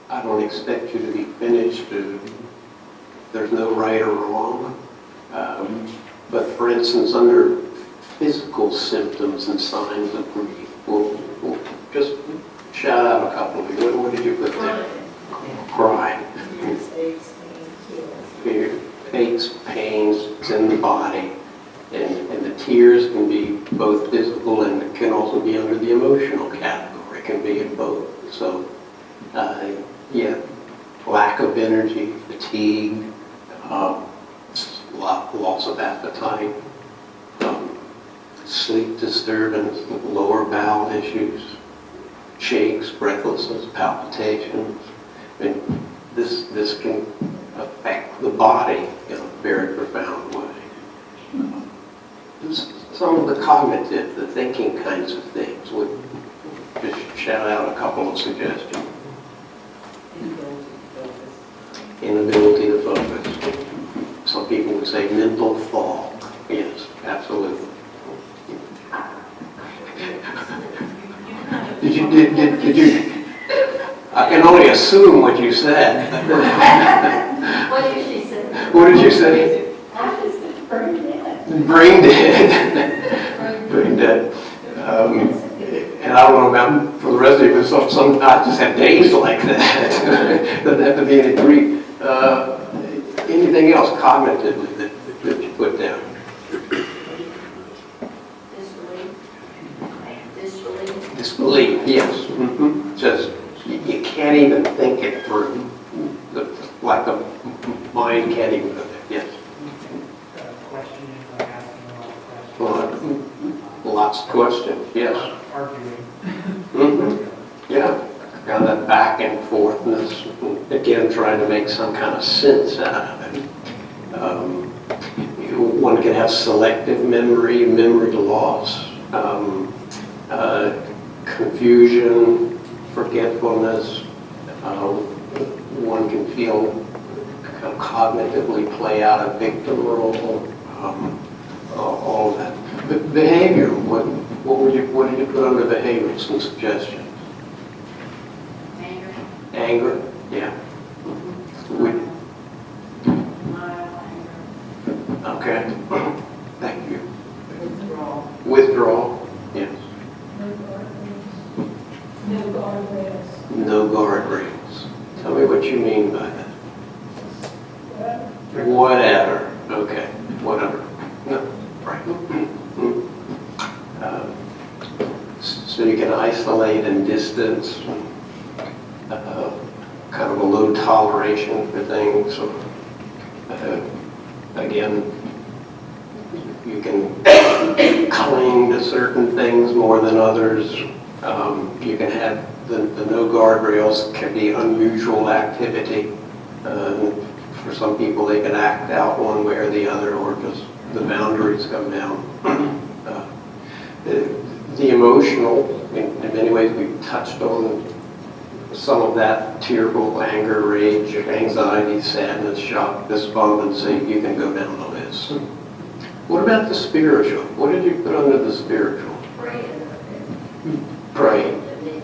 I don't expect you to be finished. There's no right or wrong. But for instance, under physical symptoms and signs of grief, we'll just shout out a couple of you. What did you put there? Cry. Fear, aches, pains, it's in the body. And the tears can be both physical and it can also be under the emotional category. It can be in both. So, yeah, lack of energy, fatigue, loss of appetite, sleep disturbance, lower bowel issues, shakes, breathlessness, palpitations. And this can affect the body in a very profound way. Some of the cognitive, the thinking kinds of things, would just shout out a couple of suggestions. Inability to focus. Some people would say mental fog. Yes, absolutely. Did you? I can only assume what you said. What did she say? What did you say? I just said brain dead. Brain dead. Brain dead. And I don't know about for the rest of you, but some I just have days like that. Doesn't have to be any Greek. Anything else cognitively that you put down? Disbelief, yes. Just, you can't even think it through. Like the mind can't even go there. Yes. Questioning, like asking a lot of questions. Lots of questions, yes. Arguing. Yeah. Kind of that back and forthness. Again, trying to make some kind of sense out of it. One can have selective memory, memory loss. Confusion, forgetfulness. One can feel kind of cognitively play out a victim role. All of that. But behavior. What did you put under behavior? Some suggestions. Anger. Anger. Yeah. Mild anger. Okay. Thank you. Withdrawal. Withdrawal. Yes. No guardrails. No guardrails. Tell me what you mean by that. Whatever. Okay. Whatever. No. Right. So you can isolate and distance. Kind of a low toleration for things. Again, you can cling to certain things more than others. You can have the no guardrails can be unusual activity. For some people, they can act out one way or the other, or just the boundaries come down. The emotional, in many ways, we've touched on some of that: tearful, anger, rage, anxiety, sadness, shock, despondency. You can go down the list. What about the spiritual? What did you put under the spiritual? Praying.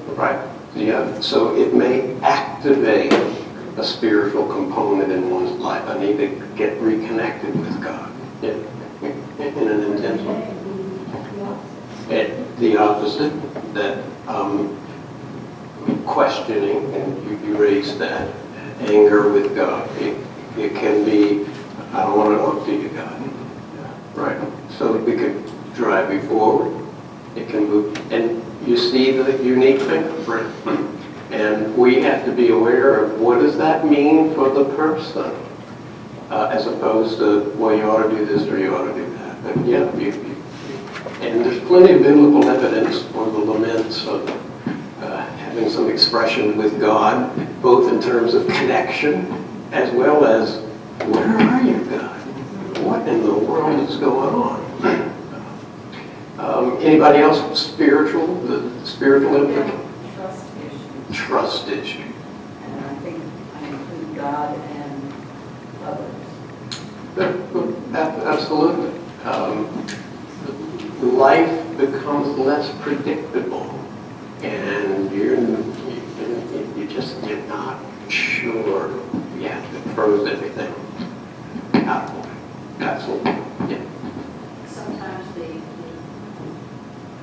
Right. Yeah. So it may activate a spiritual component in one's life. I need to get reconnected with God in an intense way. The opposite, that questioning, and you raised that, anger with God. It can be, I don't want to talk to you, God. Right. So we could drive you forward. It can move, and you see the unique fingerprint. And we have to be aware of what does that mean for the person, as opposed to, well, you ought to do this or you ought to do that. But yeah, and there's plenty of biblical evidence for the laments of having some expression with God, both in terms of connection as well as, where are you, God? What in the world is going on? Anybody else spiritual? The spiritual implication? Trust issue. Trust issue. And I think I include God and others. Absolutely. Life becomes less predictable, and you're not sure. Yeah, it throws everything out. Absolutely. Yeah. Sometimes the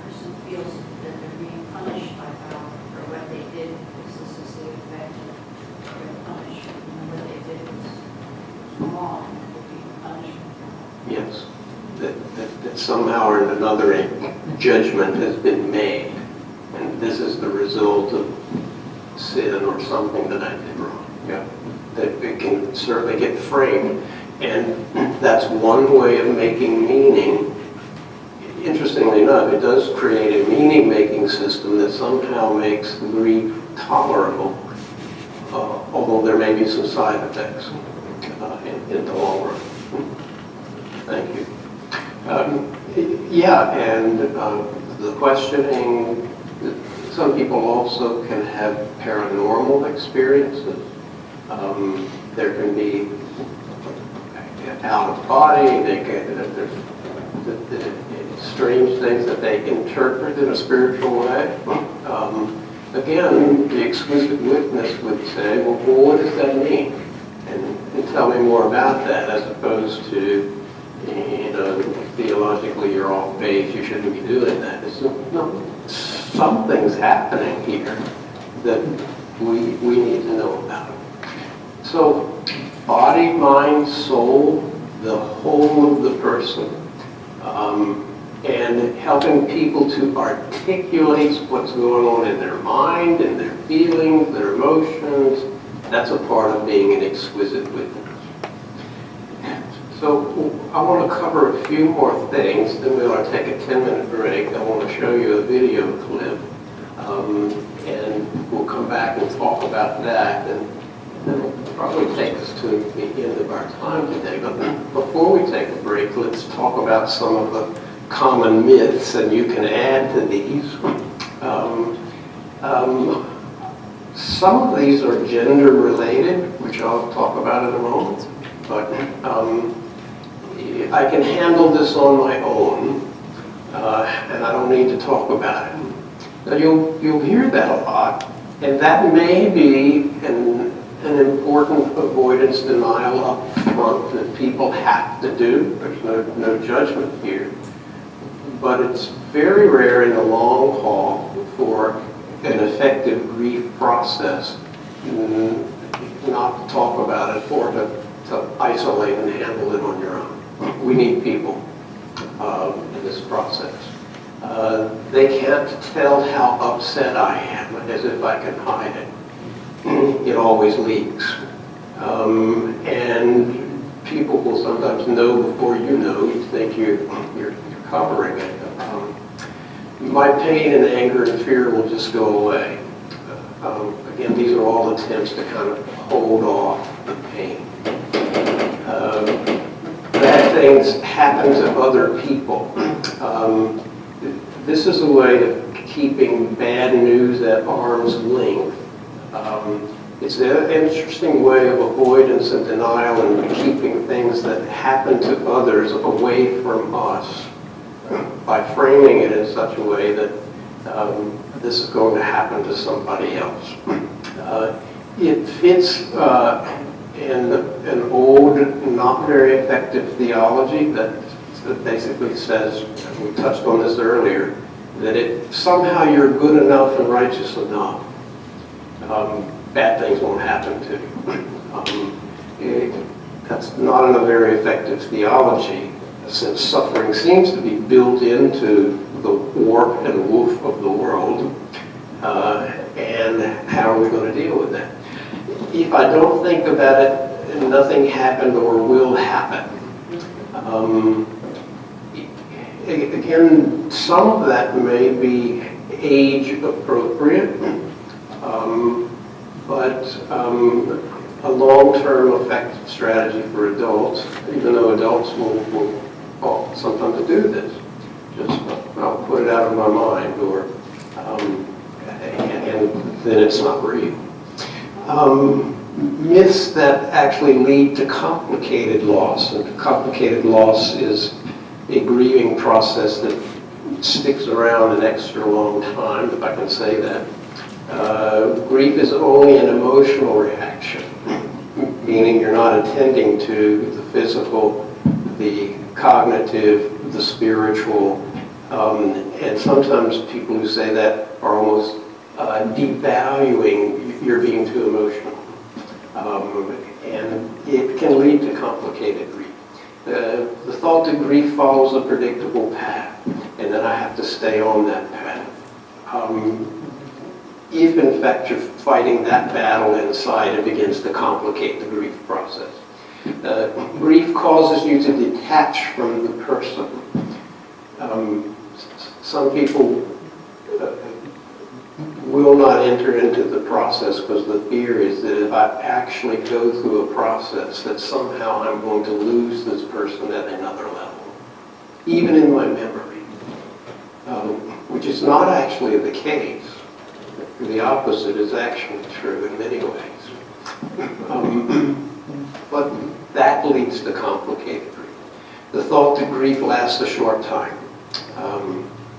person feels that they're being punished by God for what they did, because this is the effect of their punishment. And what they did was wrong, and they're being punished. Yes. That somehow or another a judgment has been made, and this is the result of sin or something that I did wrong. Yeah. That it can certainly get framed, and that's one way of making meaning. Interestingly interestingly enough, it does create a meaning-making system that somehow makes grief tolerable, although there may be some side effects in the long run. Thank you. Yeah, and the questioning, some people also can have paranormal experiences. There can be out of body, there's strange things that they interpret in a spiritual way. Again, the exquisite witness would say, well, what does that mean? And tell me more about that, as opposed to, theologically you're off base, you shouldn't be doing that. No, something's happening here that we need to know about. So, body, mind, soul, the whole of the person, and helping people to articulate what's going on in their mind, in their feelings, their emotions, that's a part of being an exquisite witness. So I want to cover a few more things, then we ought to take a 10-minute break. I want to show you a video clip, and we'll come back and talk about that, and it'll probably take us to the end of our time today. But before we take a break, let's talk about some of the common myths, and you can add to these. Some of these are gender related, which I'll talk about in a moment, but I can handle this on my own, and I don't need to talk about it. Now you'll hear that a lot, and that may be an important avoidance denial up front that people have to do. There's no judgment here. But it's very rare in the long haul for an effective grief process not to talk about it or to isolate and handle it on your own. We need people in this process. They can't tell how upset I am as if I can hide it. It always leaks. And people will sometimes know before you know. You think you're covering it. My pain and anger and fear will just go away. Again, these are all attempts to kind of hold off the pain. Bad things happen to other people. This is a way of keeping bad news at arm's length. It's an interesting way of avoidance and denial and keeping things that happen to others away from us by framing it in such a way that this is going to happen to somebody else. It fits in an old, not very effective theology that basically says, we touched on this earlier, that if somehow you're good enough and righteous enough, bad things won't happen to you. That's not a very effective theology, since suffering seems to be built into the warp and woof of the world. And how are we going to deal with that? If I don't think about it, nothing happened or will happen. Again, some of that may be age appropriate, but a long-term effective strategy for adults, even though adults will sometimes do this. Just, I'll put it out of my mind, or and then it's not real. Myths that actually lead to complicated loss, and complicated loss is a grieving process that sticks around an extra long time, if I can say that. Grief is only an emotional reaction, meaning you're not attending to the physical, the cognitive, the spiritual, and sometimes people who say that are almost devaluing you're being too emotional. And it can lead to complicated grief. The thought that grief follows a predictable path, and then I have to stay on that path. If in fact you're fighting that battle inside, it begins to complicate the grief process. Grief causes you to detach from the person. some people will not enter into the process because the fear is that if I actually go through a process, that somehow I'm going to lose this person at another level, even in my memory, which is not actually the case. The opposite is actually true in many ways. But that leads to complicated grief. The thought that grief lasts a short time.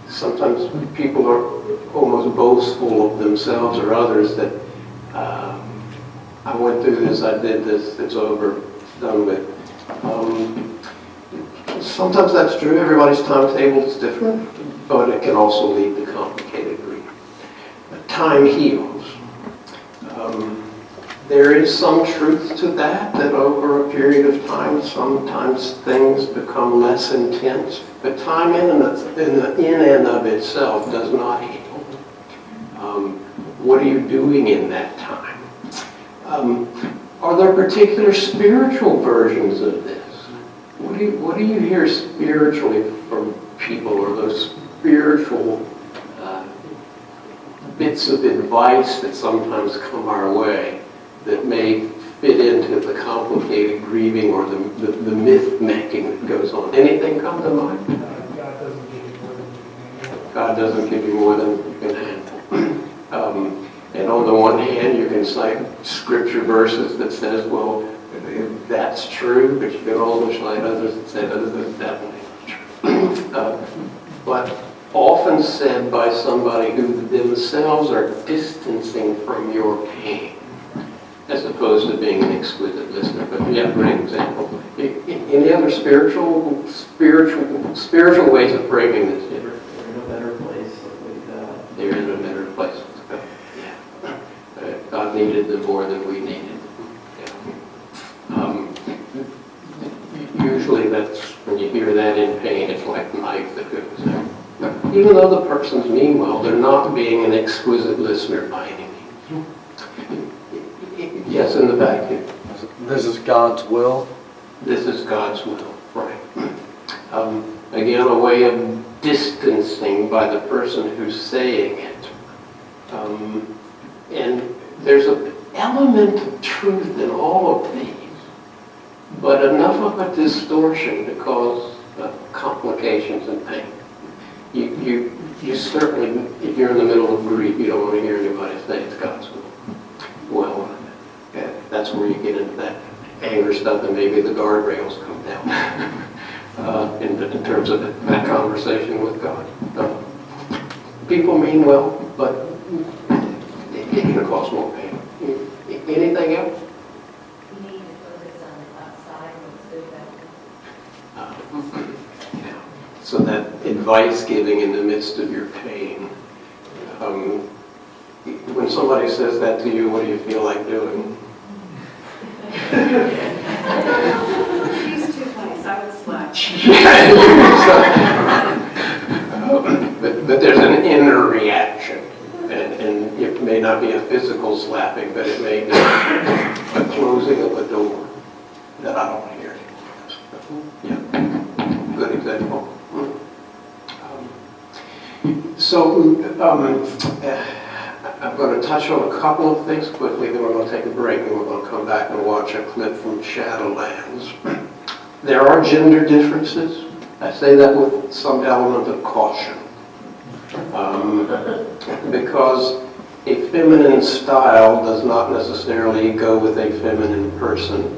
Sometimes people are almost boastful of themselves or others that I went through this, I did this, it's over, it's done with. Sometimes that's true, everybody's timetable is different, but it can also lead to complicated grief. Time heals. There is some truth to that over a period of time, sometimes things become less intense, but time in and of itself does not heal. What are you doing in that time? Are there particular spiritual versions of this? What do you hear spiritually from people, or those spiritual bits of advice that sometimes come our way that may fit into the complicated grieving or the myth-making that goes on? Anything come to mind? God doesn't give you more than you can handle. God doesn't give you more than you can handle. And on the one hand, you can cite scripture verses that says, well, that's true, but you can also cite others that say that is definitely not true. But often said by somebody who themselves are distancing from your pain, as opposed to being an exquisite listener. But yeah, great example. Any other spiritual ways of framing this? They're in a better place with God. They're in a better place with God. Yeah. God needed them more than we needed. Yeah. Usually that's, when you hear that in pain, it's like a knife that goes there. Even though the person's mean well, they're not being an exquisite listener by any means. Yes, in the back here. This is God's will. This is God's will, right. Again, a way of distancing by the person who's saying it. And there's an element of truth in all of these, but enough of a distortion to cause complications and pain. You certainly, if you're in the middle of grief, you don't want to hear anybody say it's God's will. Well, that's where you get into that anger stuff, and maybe the guardrails come down in terms of that conversation with God. People mean well, but it can cause more pain. Anything else? You need to focus on the outside what's good about it. So that advice giving in the midst of your pain. When somebody says that to you, what do you feel like doing? She's too nice, I would slap. But there's an inner reaction, and it may not be a physical slapping, but it may be a closing of a door that I don't hear anymore. Yeah, good example. I'm going to touch on a couple of things quickly, then we're going to take a break, and we're going to come back and watch a clip from Shadowlands. There are gender differences. I say that with some element of caution. Because a feminine style does not necessarily go with a feminine person.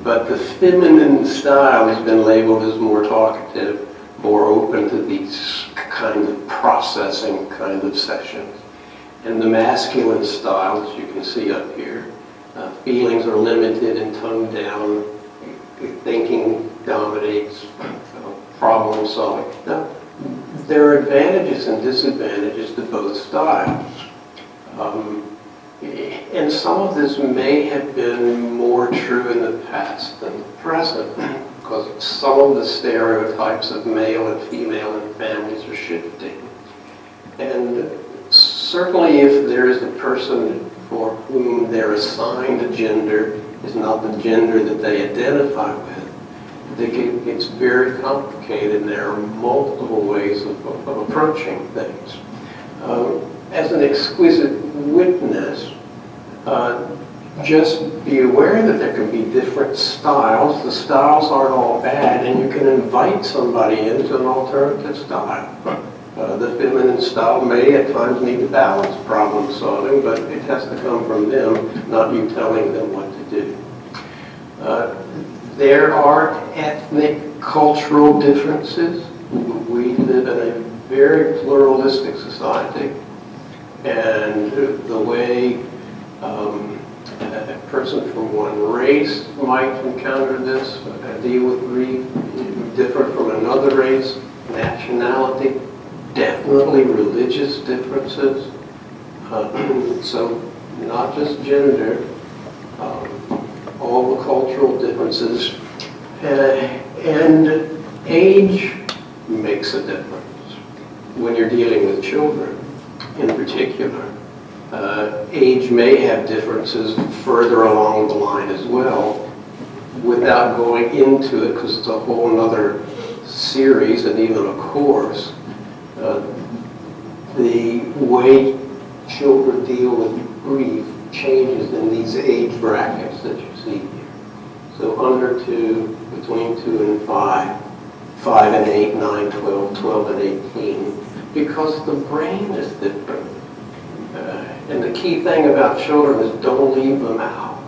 But the feminine style has been labeled as more talkative, more open to these kind of processing kind of sessions. And the masculine style, as you can see up here, feelings are limited and toned down, thinking dominates, problem solving. Now, there are advantages and disadvantages to both styles. And some of this may have been more true in the past than the present, because some of the stereotypes of male and female in families are shifting. And certainly if there is a person for whom their assigned gender is not the gender that they identify with, gets very complicated, and there are multiple ways of approaching things. As an exquisite witness, just be aware that there can be different styles. The styles aren't all bad, and you can invite somebody into an alternative style. The feminine style may at times need to balance problem solving, but it has to come from them, not you telling them what to do. There are ethnic, cultural differences. We live in a very pluralistic society, and the way a person from one race might encounter this, deal with grief, different from another race, nationality, definitely religious differences. So not just gender, all the cultural differences, and age makes a difference when you're dealing with children in particular. Age may have differences further along the line as well, without going into it, because it's a whole other series and even a course. The way children deal with grief changes in these age brackets that you see here. So under 2, between 2 and 5, 5 and 8, 9, 12, 12 and 18, because the brain is different. And the key thing about children is don't leave them out.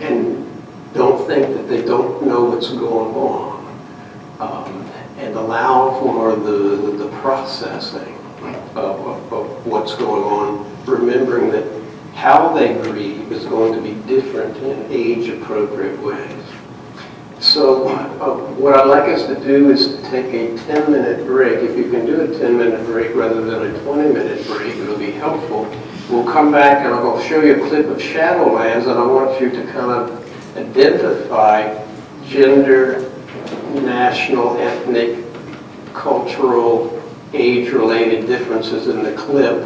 And don't think that they don't know what's going on. And allow for the processing of what's going on, remembering that how they grieve is going to be different in age-appropriate ways. So what I'd like us to do is to take a 10-minute break. If you can do a 10-minute break rather than a 20-minute break, it'll be helpful. We'll come back and I'll show you a clip of Shadowlands, and I want you to kind of identify gender, national, ethnic, cultural, age-related differences in the clip,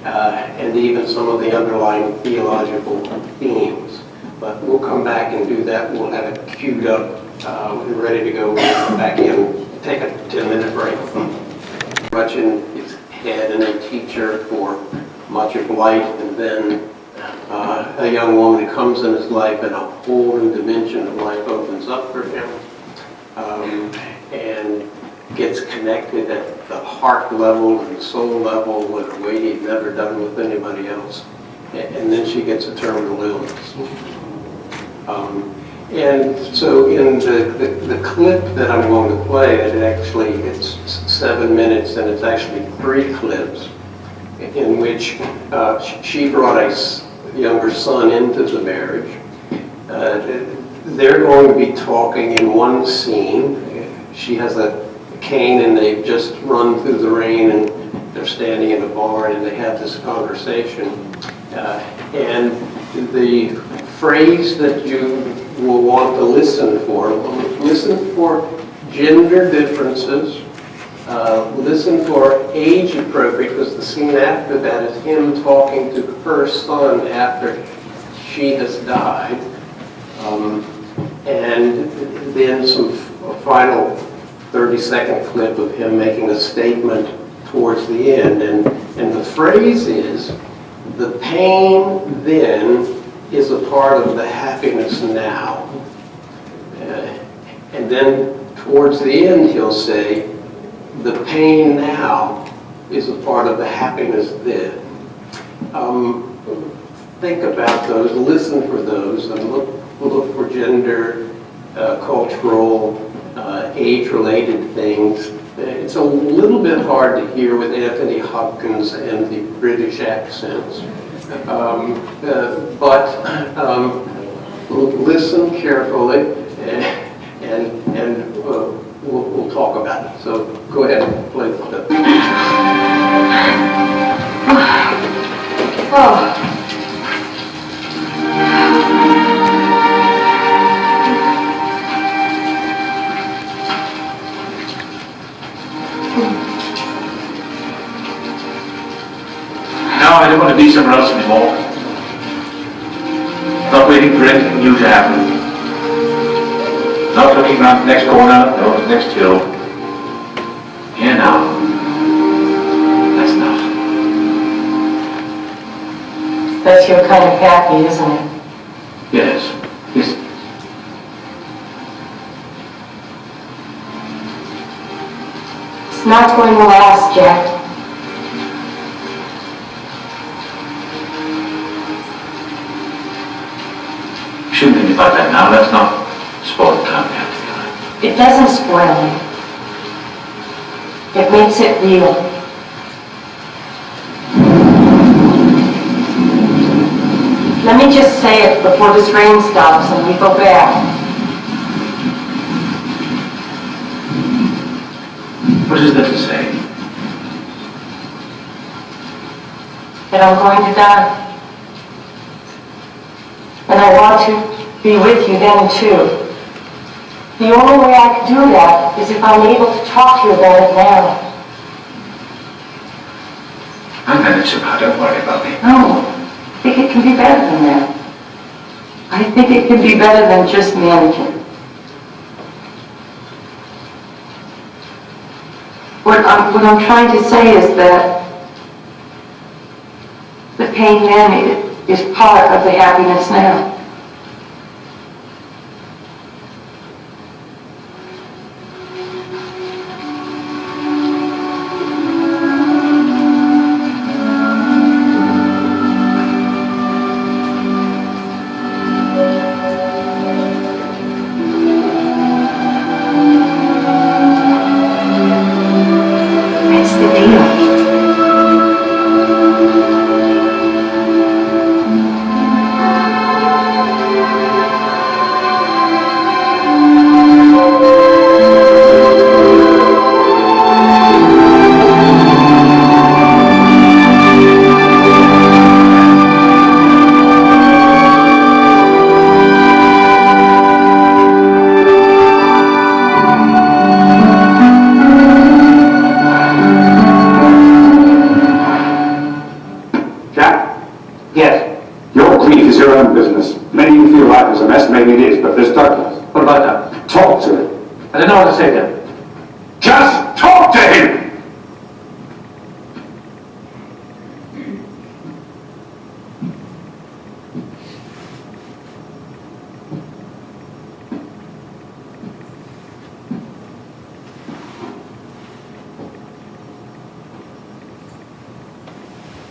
and even some of the underlying theological themes. But we'll come back and do that. We'll have it queued up. We're ready to go back in, take a 10-minute break. Much in his head and a teacher for much of life, and then a young woman who comes in his life and a whole new dimension of life opens up for him, and gets connected at the heart level and soul level in a way he'd never done with anybody else. And then she gets a terminal illness. And so in the clip that I'm going to play, it's 7 minutes, and it's actually 3 clips in which she brought a younger son into the marriage. They're going to be talking in one scene. She has a cane and they've just run through the rain and they're standing in a barn and they have this conversation. And the phrase that you will want to listen for gender differences, listen for age appropriate, because the scene after that is him talking to her son after she has died, and then a final 30-second clip of him making a statement towards the end, and the phrase is, "The pain then is a part of the happiness now." And then towards the end he'll say, "The pain now is a part of the happiness then." Think about those, listen for those, and look for gender, cultural, age-related things. It's a little bit hard to hear with Anthony Hopkins and the British accents, but listen carefully, and we'll talk about it. So go ahead and play the clip. Now I don't want to be somewhere else anymore. Not waiting for anything new to happen. Not looking keep around the next corner, or the next hill. Yeah, now. That's enough. That's your kind of happy, isn't it? Yes. Yes. It's not going to last, Jack. You shouldn't think about that now. Let's not spoil the time we have together. It doesn't spoil it. It makes it real. Let me just say it before this rain stops and we go back. What is there to say? That I'm going to die. And I want to be with you then too. The only way I can do that is if I'm able to talk to you about it now. I'll manage somehow. Don't worry about me. No, I think it can be better than that. I think it can be better than just managing. What I'm trying to say is that the pain then is part of the happiness now. That's the deal. Jack? Yes? Your grief is your own business. Maybe you feel life is a mess, maybe it is, but there's Douglas. What about that? Talk to him. I don't know what to say to him. Just talk to him!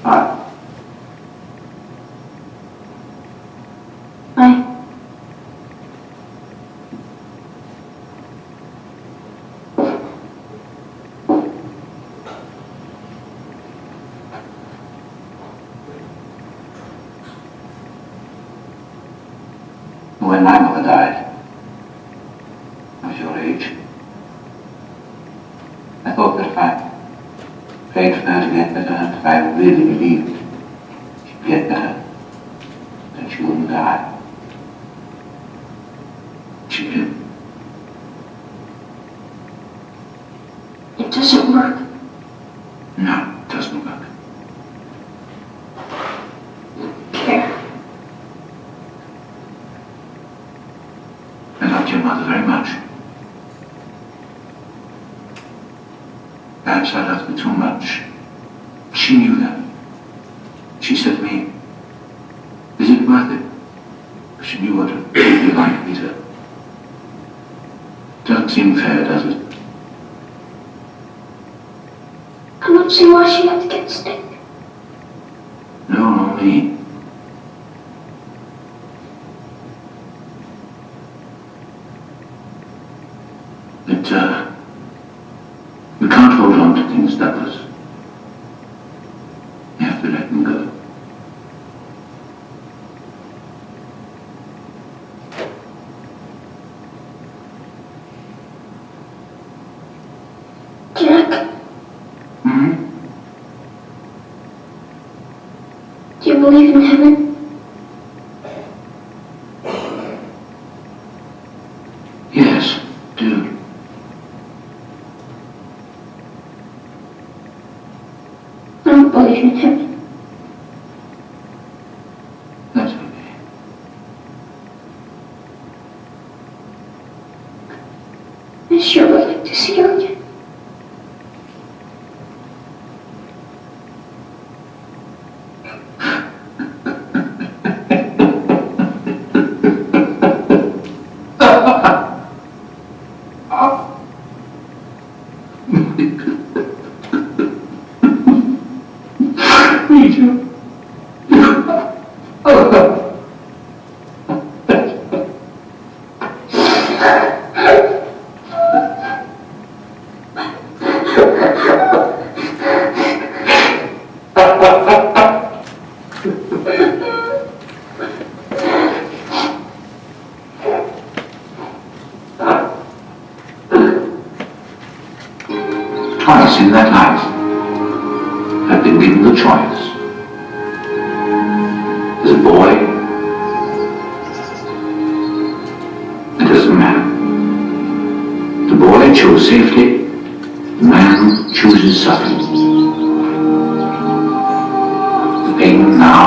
Hi. Hi. When my mother died, I was your age. I thought that if I prayed for her to get better, and if I really believed she'd get better, then she wouldn't die. She did. It doesn't work. No, it doesn't work. Care. I loved your mother very much. Perhaps I loved her too much. She knew that. She said to me, "Is it worth it?" She knew what it would be like, Peter. Doesn't seem fair, does it? I don't see why she had to get sick. No, not me. But, we can't hold on to things, Douglas. You have to let them go. Jack, Hmm? do you believe in heaven? Yes, do. I don't believe in heaven. That's okay. I sure would like to see her again. Me too. Twice in that life, I've been given the choice. As a boy and as a man. The boy chose safety, the man chooses suffering. The pain now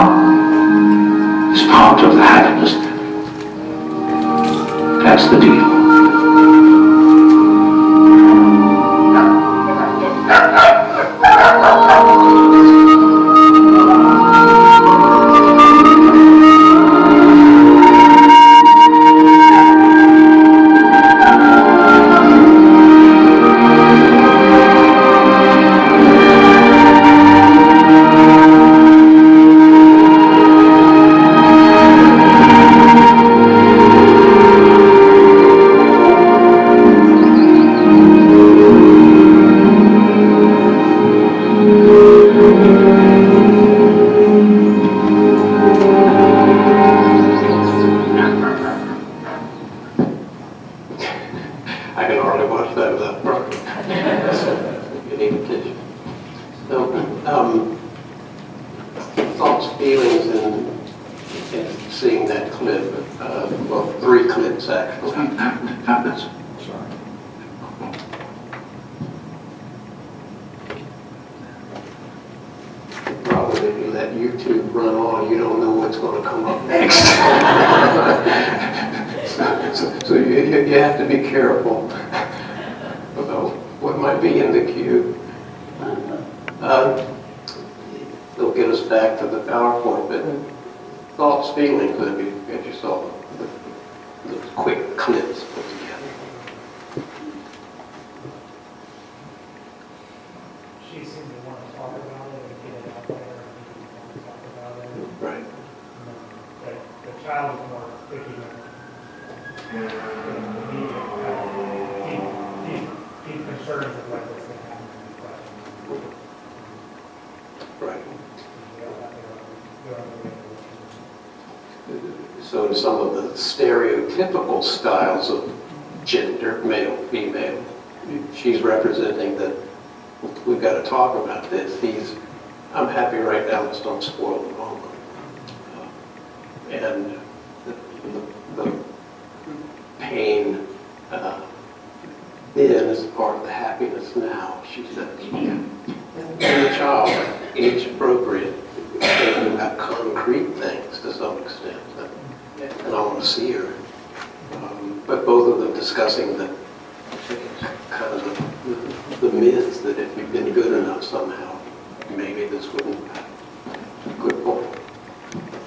is part of the happiness. That's the deal. I can hardly watch that without barking. You need a tissue. So, thoughts, feelings, and seeing that clip, well, 3 clips actually. Happens. Probably if you let YouTube run on, you don't know what's going to come up next. So you have to be careful about what might be in the queue. They'll get us back to the PowerPoint, but thoughts, feelings, that you get yourself the quick clips put together. She seemed to want to talk about it and get it out there, and he didn't want to talk about it. Right. But the child was more picking up deep concerns of what was going to happen in the question. Right. Yeah. So in some of the stereotypical styles of gender, male, female, she's representing that we've got to talk about this. I'm happy right now, just don't spoil the moment. And the pain then is part of the happiness now, she says. And the child, age appropriate, thinking about concrete things to some extent. And I want to see her. But both of them discussing the kind of the myths that if you've been good enough somehow, maybe this wouldn't happen. Good point.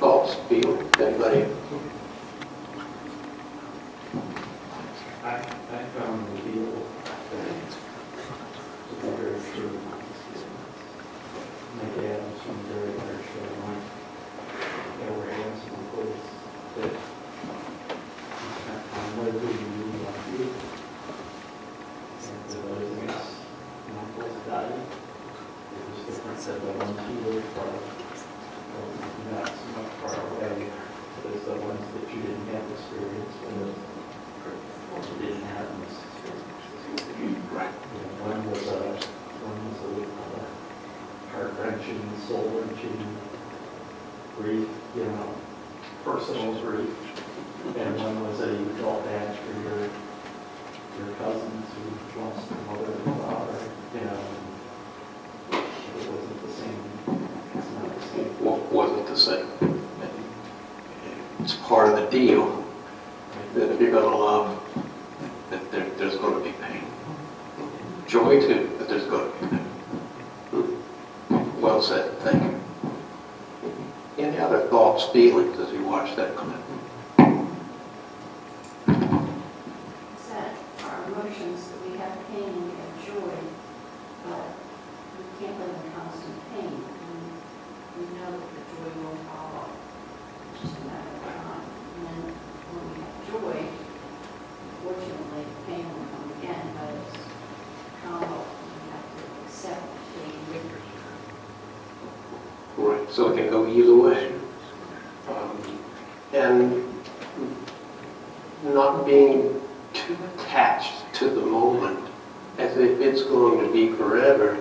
Thoughts, feelings, anybody? I found the deal very true. My dad was from very harsh family. They were handsome boys that I'm whether you really like you. And the other things, my uncles died. It was different than the ones you were from. Not so much far away as the ones that you didn't have experience with. Didn't have this experience. Right. One was a heart-wrenching, soul-wrenching grief, personal grief. And one was that you felt bad for your cousins who lost their mother and father. It wasn't the same. It's not the same. Wasn't the same. It's part of the deal that if you're going to love, that there's going to be pain. joy too, but there's going to be that. Well said, thank you. Any other thoughts, feelings as you watch that clip? That our emotions, that we have pain and we have joy, but we can't live in constant pain. And we know that the joy will follow, it's just a matter of time. And then when we have joy, fortunately, the pain will come again, but it's combo. We have to accept being victory. Right, so it can go either way. And not being too attached to the moment as if it's going to be forever,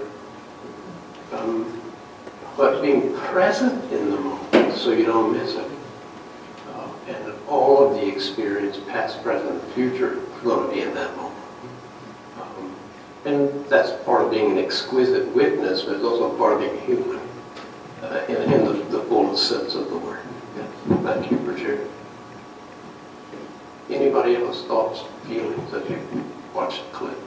but being present in the moment so you don't miss it. And all of the experience, past, present, and future, is going to be in that moment. And that's part of being an exquisite witness, but it's also part of being human in the fullest sense of the word. Yeah. Thank you for sharing. Anybody else thoughts, feelings as you watch the clip?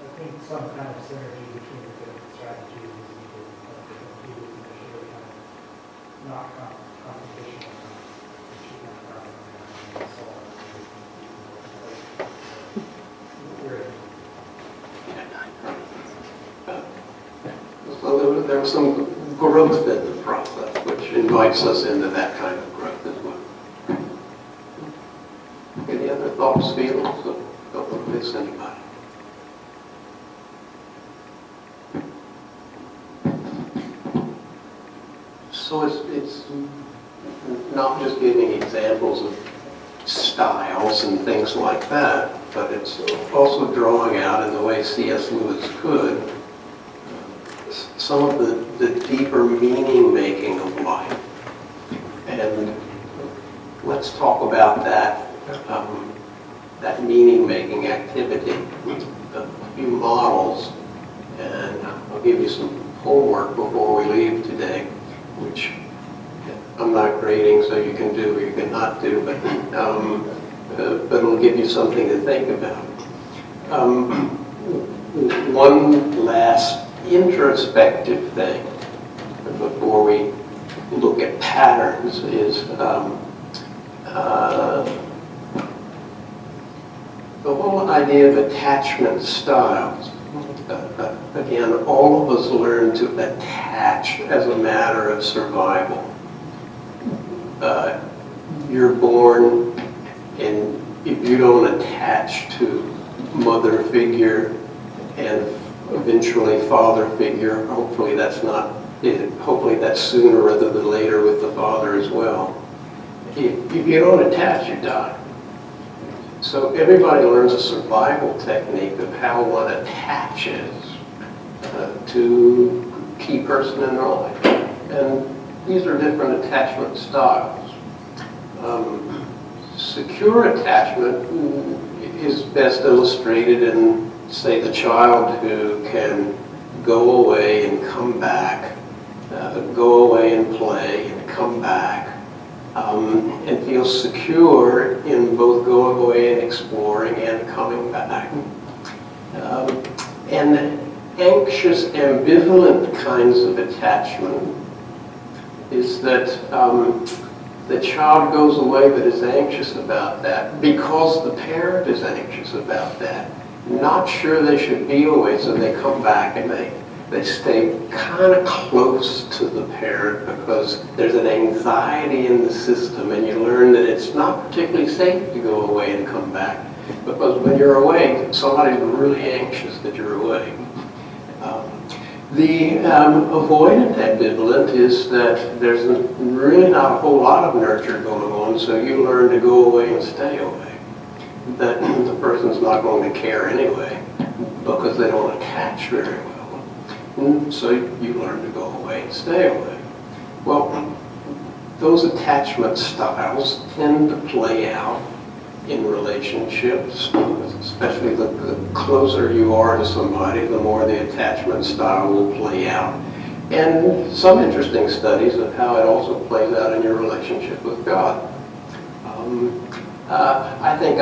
I think some kind of synergy between the different strategies is needed, different views initially, kind of not competition, but should not problem, solve So there was some growth in the process, which invites us into that kind of growth as well. Any other thoughts, feelings? Don't want to miss anybody. So it's not just giving examples of styles and things like that, but it's also drawing out, in the way C.S. Lewis could, some of the deeper meaning-making of life. And let's talk about that, that meaning-making activity, a few models, and I'll give you some homework before we leave today, which I'm not grading, so you can do or you can not do, but it'll give you something to think about. One last introspective thing before we look at patterns is the whole idea of attachment styles. Again, all of us learn to attach as a matter of survival. You're born, and if you don't attach to mother figure and eventually father figure, hopefully that's not it. Hopefully that's sooner rather than later with the father as well. If you don't attach, you die. So everybody learns a survival technique of how one attaches to a key person in their life. And these are different attachment styles. Secure attachment is best illustrated in, say, the child who can go away and come back, go away and play and come back, and feel secure in both going away and exploring and coming back. And anxious, ambivalent kinds of attachment is that the child goes away but is anxious about that because the parent is anxious about that. Not sure they should be away, so they come back and they stay kind of close to the parent because there's an anxiety in the system, and you learn that it's not particularly safe to go away and come back because when you're away, somebody's really anxious that you're away. The avoidant ambivalent is that there's really not a whole lot of nurture going on, so you learn to go away and stay away. That the person's not going to care anyway because they don't attach very well. So you learn to go away and stay away. Well, those attachment styles tend to play out in relationships, especially the closer you are to somebody, the more the attachment style will play out. and some interesting studies of how it also plays out in your relationship with God. I think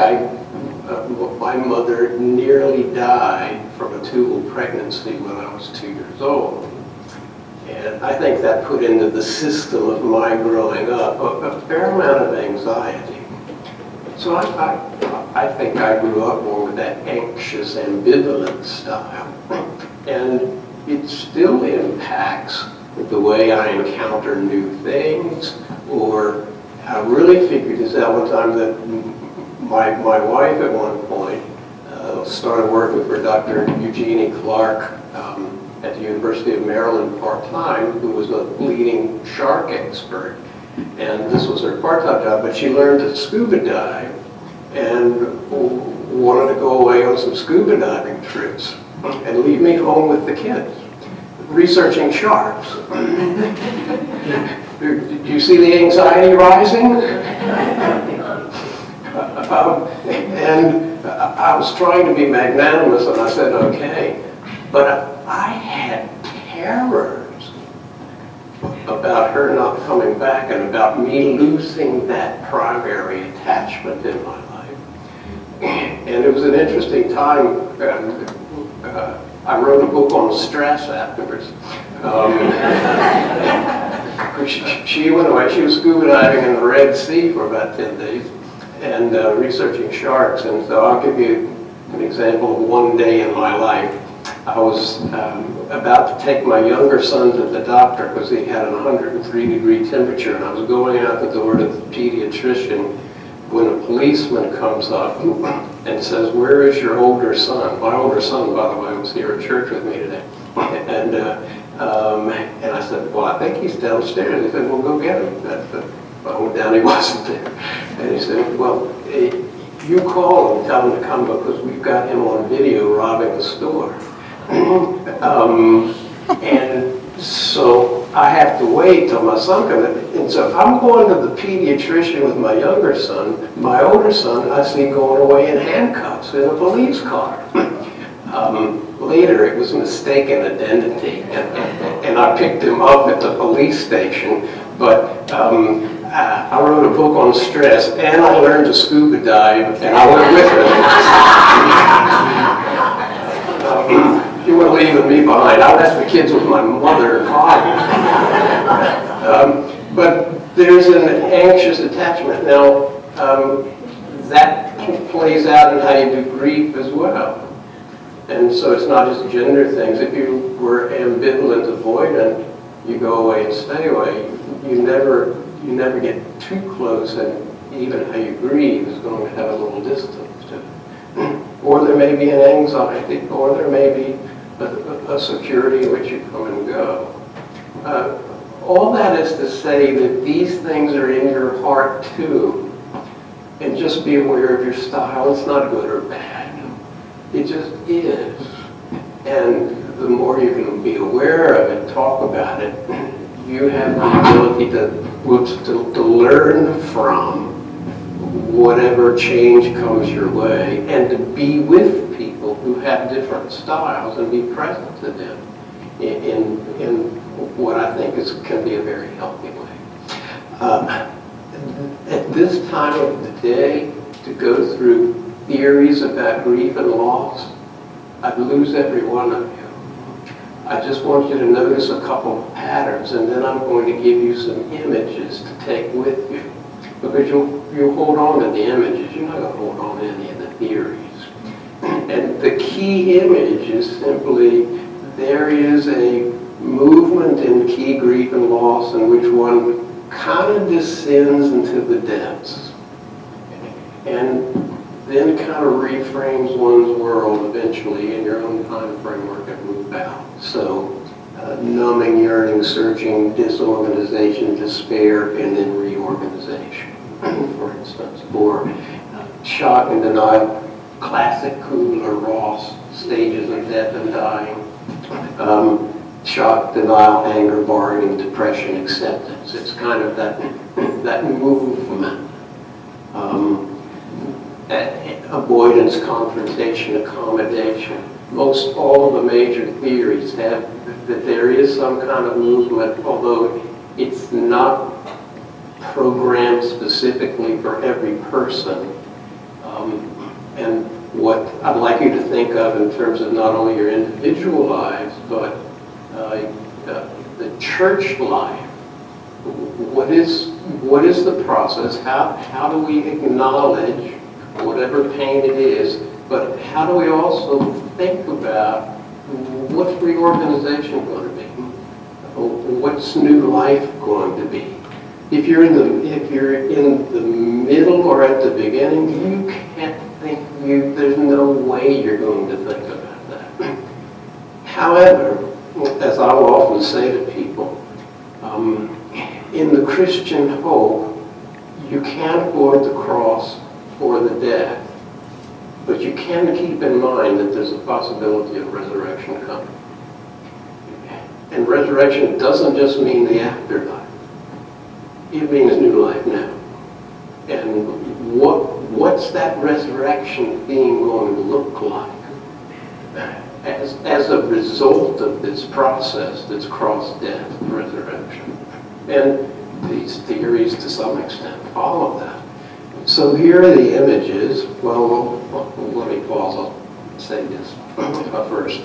my mother nearly died from a tubal pregnancy when I was 2 years old. And I think that put into the system of my growing up a fair amount of anxiety. So I think I grew up more with that anxious, ambivalent style. And it still impacts the way I encounter new things, or I really figured this out one time that my wife at one point started working for Dr. Eugenie Clark at the University of Maryland part-time, who was a leading shark expert. And this was her part-time job, but she learned to scuba dive and wanted to go away on some scuba diving trips and leave me home with the kids, researching sharks. Do you see the anxiety rising? And I was trying to be magnanimous, and I said, okay. But I had terrors about her not coming back and about me losing that primary attachment in my life. And it was an interesting time. I wrote a book on stress afterwards. She went away. She was scuba diving in the Red Sea for about 10 days and researching sharks. And so I'll give you an example of one day in my life. I was about to take my younger son to the doctor because he had an 103-degree temperature, and I was going out the door to the pediatrician when a policeman comes up and says, "Where is your older son?" My older son, by the way, was here at church with me today. And I said, "Well, I think he's downstairs." He said, "Well, go get him." I went down, he wasn't there. And he said, "Well, you call and tell him to come because we've got him on video robbing the store." And so I have to wait till my son comes in. And so if I'm going to the pediatrician with my younger son, my older son, I see going away in handcuffs in a police car. Later, it was mistaken identity, and I picked him up at the police station. But I wrote a book on stress, and I learned to scuba dive, and I went with it. You weren't leaving me behind. I left the kids with my mother and father. But there's an anxious attachment. Now, that plays out in how you do grief as well. And so it's not just gender things. If you were ambivalent, avoidant, you go away and stay away. You never get too close, and even how you grieve is going to have a little distance to it. Or there may be an anxiety, or there may be a security in which you come and go. All that is to say that these things are in your heart too. And just be aware of your style. It's not good or bad. It just is. And the more you can be aware of it, talk about it, you have the ability to learn from whatever change comes your way, and to be with people who have different styles and be present to them in what I think can be a very healthy way. At this time of the day, to go through theories about grief and loss, I'd lose every one of you. I just want you to notice a couple of patterns, and then I'm going to give you some images to take with you. Because you'll hold on to the images. You're not going to hold on to any of the theories. And the key image is simply there is a movement in key grief and loss in which one kind of descends into the depths. And then kind of reframes one's world eventually in your own time framework and move out. So numbing, yearning, searching, disorganization, despair, and then reorganization, for instance. Or shock and denial, classic Kubler-Ross stages of death and dying. Shock, denial, anger, bargaining, depression, acceptance. It's kind of that movement. Avoidance, confrontation, accommodation. Most all of the major theories have that there is some kind of movement, although it's not programmed specifically for every person. And what I'd like you to think of in terms of not only your individual lives, but the church life. What is the process? How do we acknowledge whatever pain it is, but how do we also think about what's reorganization going to be? What's new life going to be? If you're in the middle or at the beginning, you can't think. There's no way you're going to think about that. However, as I will often say to people, in the Christian hope, you can't avoid the cross or the death, but you can keep in mind that there's a possibility of resurrection coming. And resurrection doesn't just mean the afterlife. It means new life now. And what's that resurrection being going to look like as a result of this process that's cross death and resurrection? And these theories to some extent follow that. So here are the images. Well, let me pause. I'll say this first.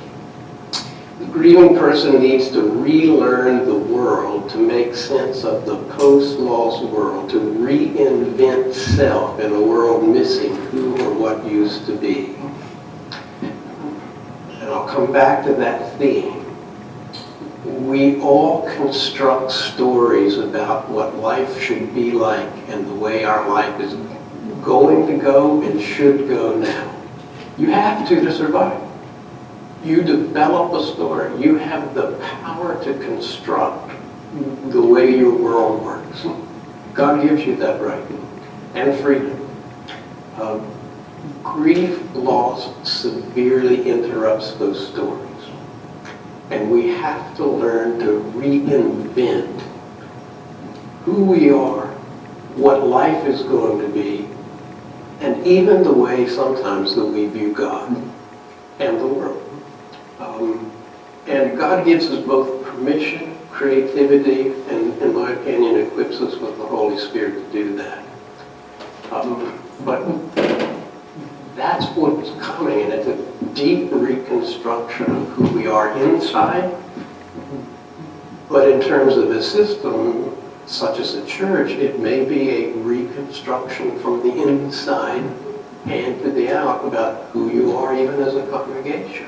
The grieving person needs to relearn the world to make sense of the post-loss world, to reinvent self in a world missing who or what used to be. And I'll come back to that theme. We all construct stories about what life should be like and the way our life is going to go and should go now. You have to survive. You develop a story. You have the power to construct the way your world works. God gives you that right and freedom. Grief, loss severely interrupts those stories. And we have to learn to reinvent who we are, what life is going to be, and even the way sometimes that we view God and the world. And God gives us both permission, creativity, and in my opinion, equips us with the Holy Spirit to do that. But that's what's coming, and it's a deep reconstruction of who we are inside. But in terms of a system such as a church, it may be a reconstruction from the inside and to the out about who you are even as a congregation.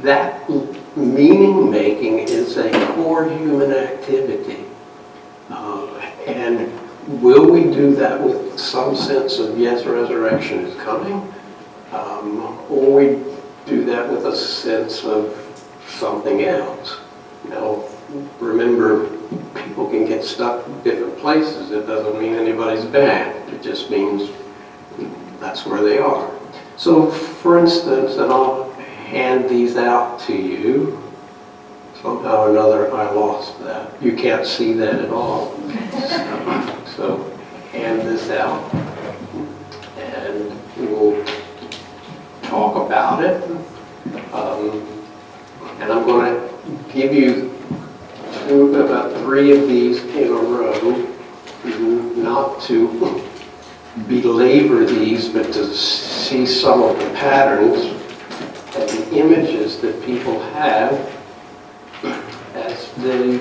That meaning making is a core human activity. And will we do that with some sense of, yes, resurrection is coming? Or we do that with a sense of something else? Now, remember, people can get stuck in different places. It doesn't mean anybody's bad. It just means that's where they are. So, for instance, and I'll hand these out to you. Somehow or another, I lost that. You can't see that at all. So, hand this out, and we'll talk about it. And I'm going to give you about 3 of these in a row, not to belabor these, but to see some of the patterns and the images that people have as they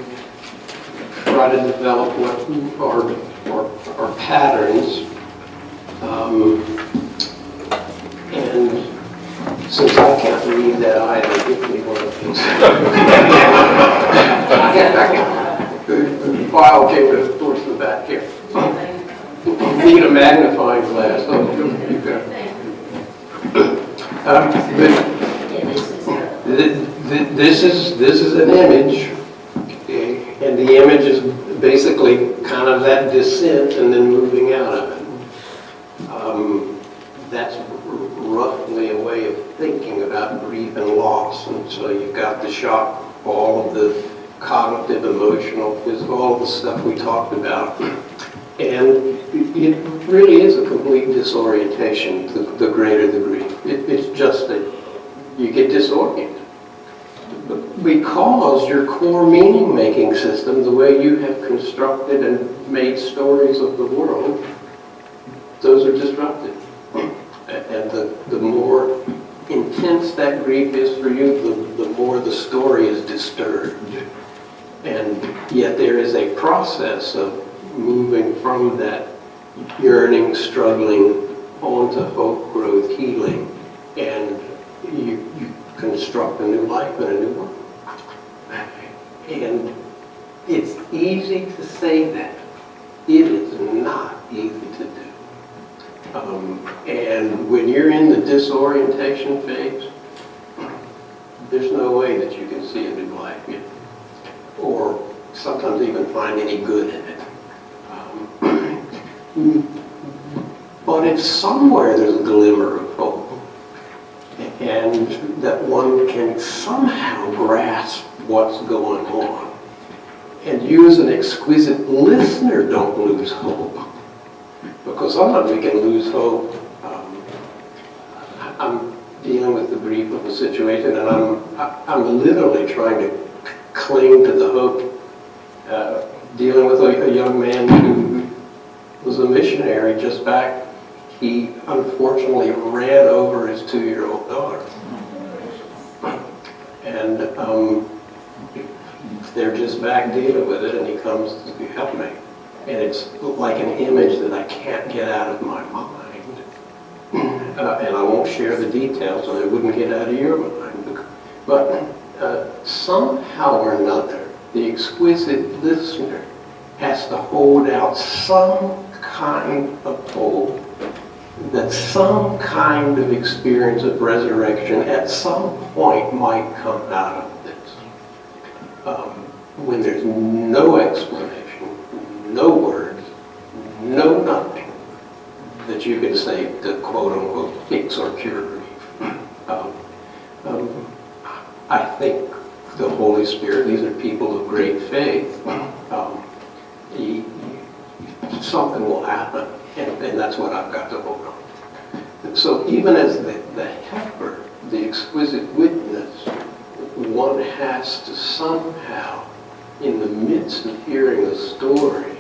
try to develop what are patterns. And since I can't read that either, give me one of these. The file came towards the back here. You need a magnifying glass. Oh, you got this is an image, okay, and the image is basically kind of that descent and then moving out of it. That's roughly a way of thinking about grief and loss. And so you've got the shock, all of the cognitive, emotional, physical, all of the stuff we talked about. And it really is a complete disorientation, the greater the grief. It's just that you get disoriented. because your core meaning-making system, the way you have constructed and made stories of the world, those are disrupted. And the more intense that grief is for you, the more the story is disturbed. And yet there is a process of moving from that yearning, struggling, onto hope, growth, healing, and you construct a new life and a new world. And it's easy to say that. It is not easy to do. And when you're in the disorientation phase, there's no way that you can see a new life yet, or sometimes even find any good in it. But if somewhere there's a glimmer of hope, and that one can somehow grasp what's going on, and you as an exquisite listener don't lose hope, because sometimes we can lose hope. I'm dealing with the grief of a situation, and I'm literally trying to cling to the hope, dealing with a young man who was a missionary just back. He unfortunately ran over his 2-year-old daughter. And they're just back dealing with it, and he comes to help me. And it's like an image that I can't get out of my mind. And I won't share the details, so it wouldn't get out of your mind. But somehow or another, the exquisite listener has to hold out some kind of hope that some kind of experience of resurrection at some point might come out of this. When there's no explanation, no words, no nothing that you can say to quote-unquote fix or cure grief. I think the Holy Spirit, these are people of great faith, something will happen, and that's what I've got to hold on. So even as the helper, the exquisite witness, one has to somehow, in the midst of hearing a story,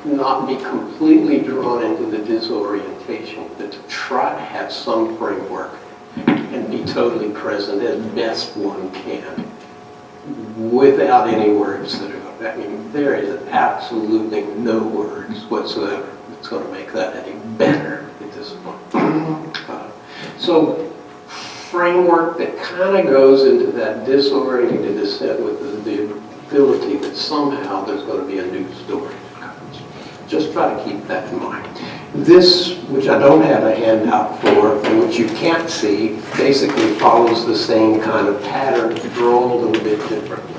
not be completely drawn into the disorientation, but to try to have some framework and be totally present as best one can, without any words that are, I mean, there is absolutely no words whatsoever that's going to make that any better at this point. So framework that kind of goes into that disoriented descent with the ability that somehow there's going to be a new story that comes. Just try to keep that in mind. This, which I don't have a handout for, and which you can't see, basically follows the same kind of pattern, drawn a little bit differently.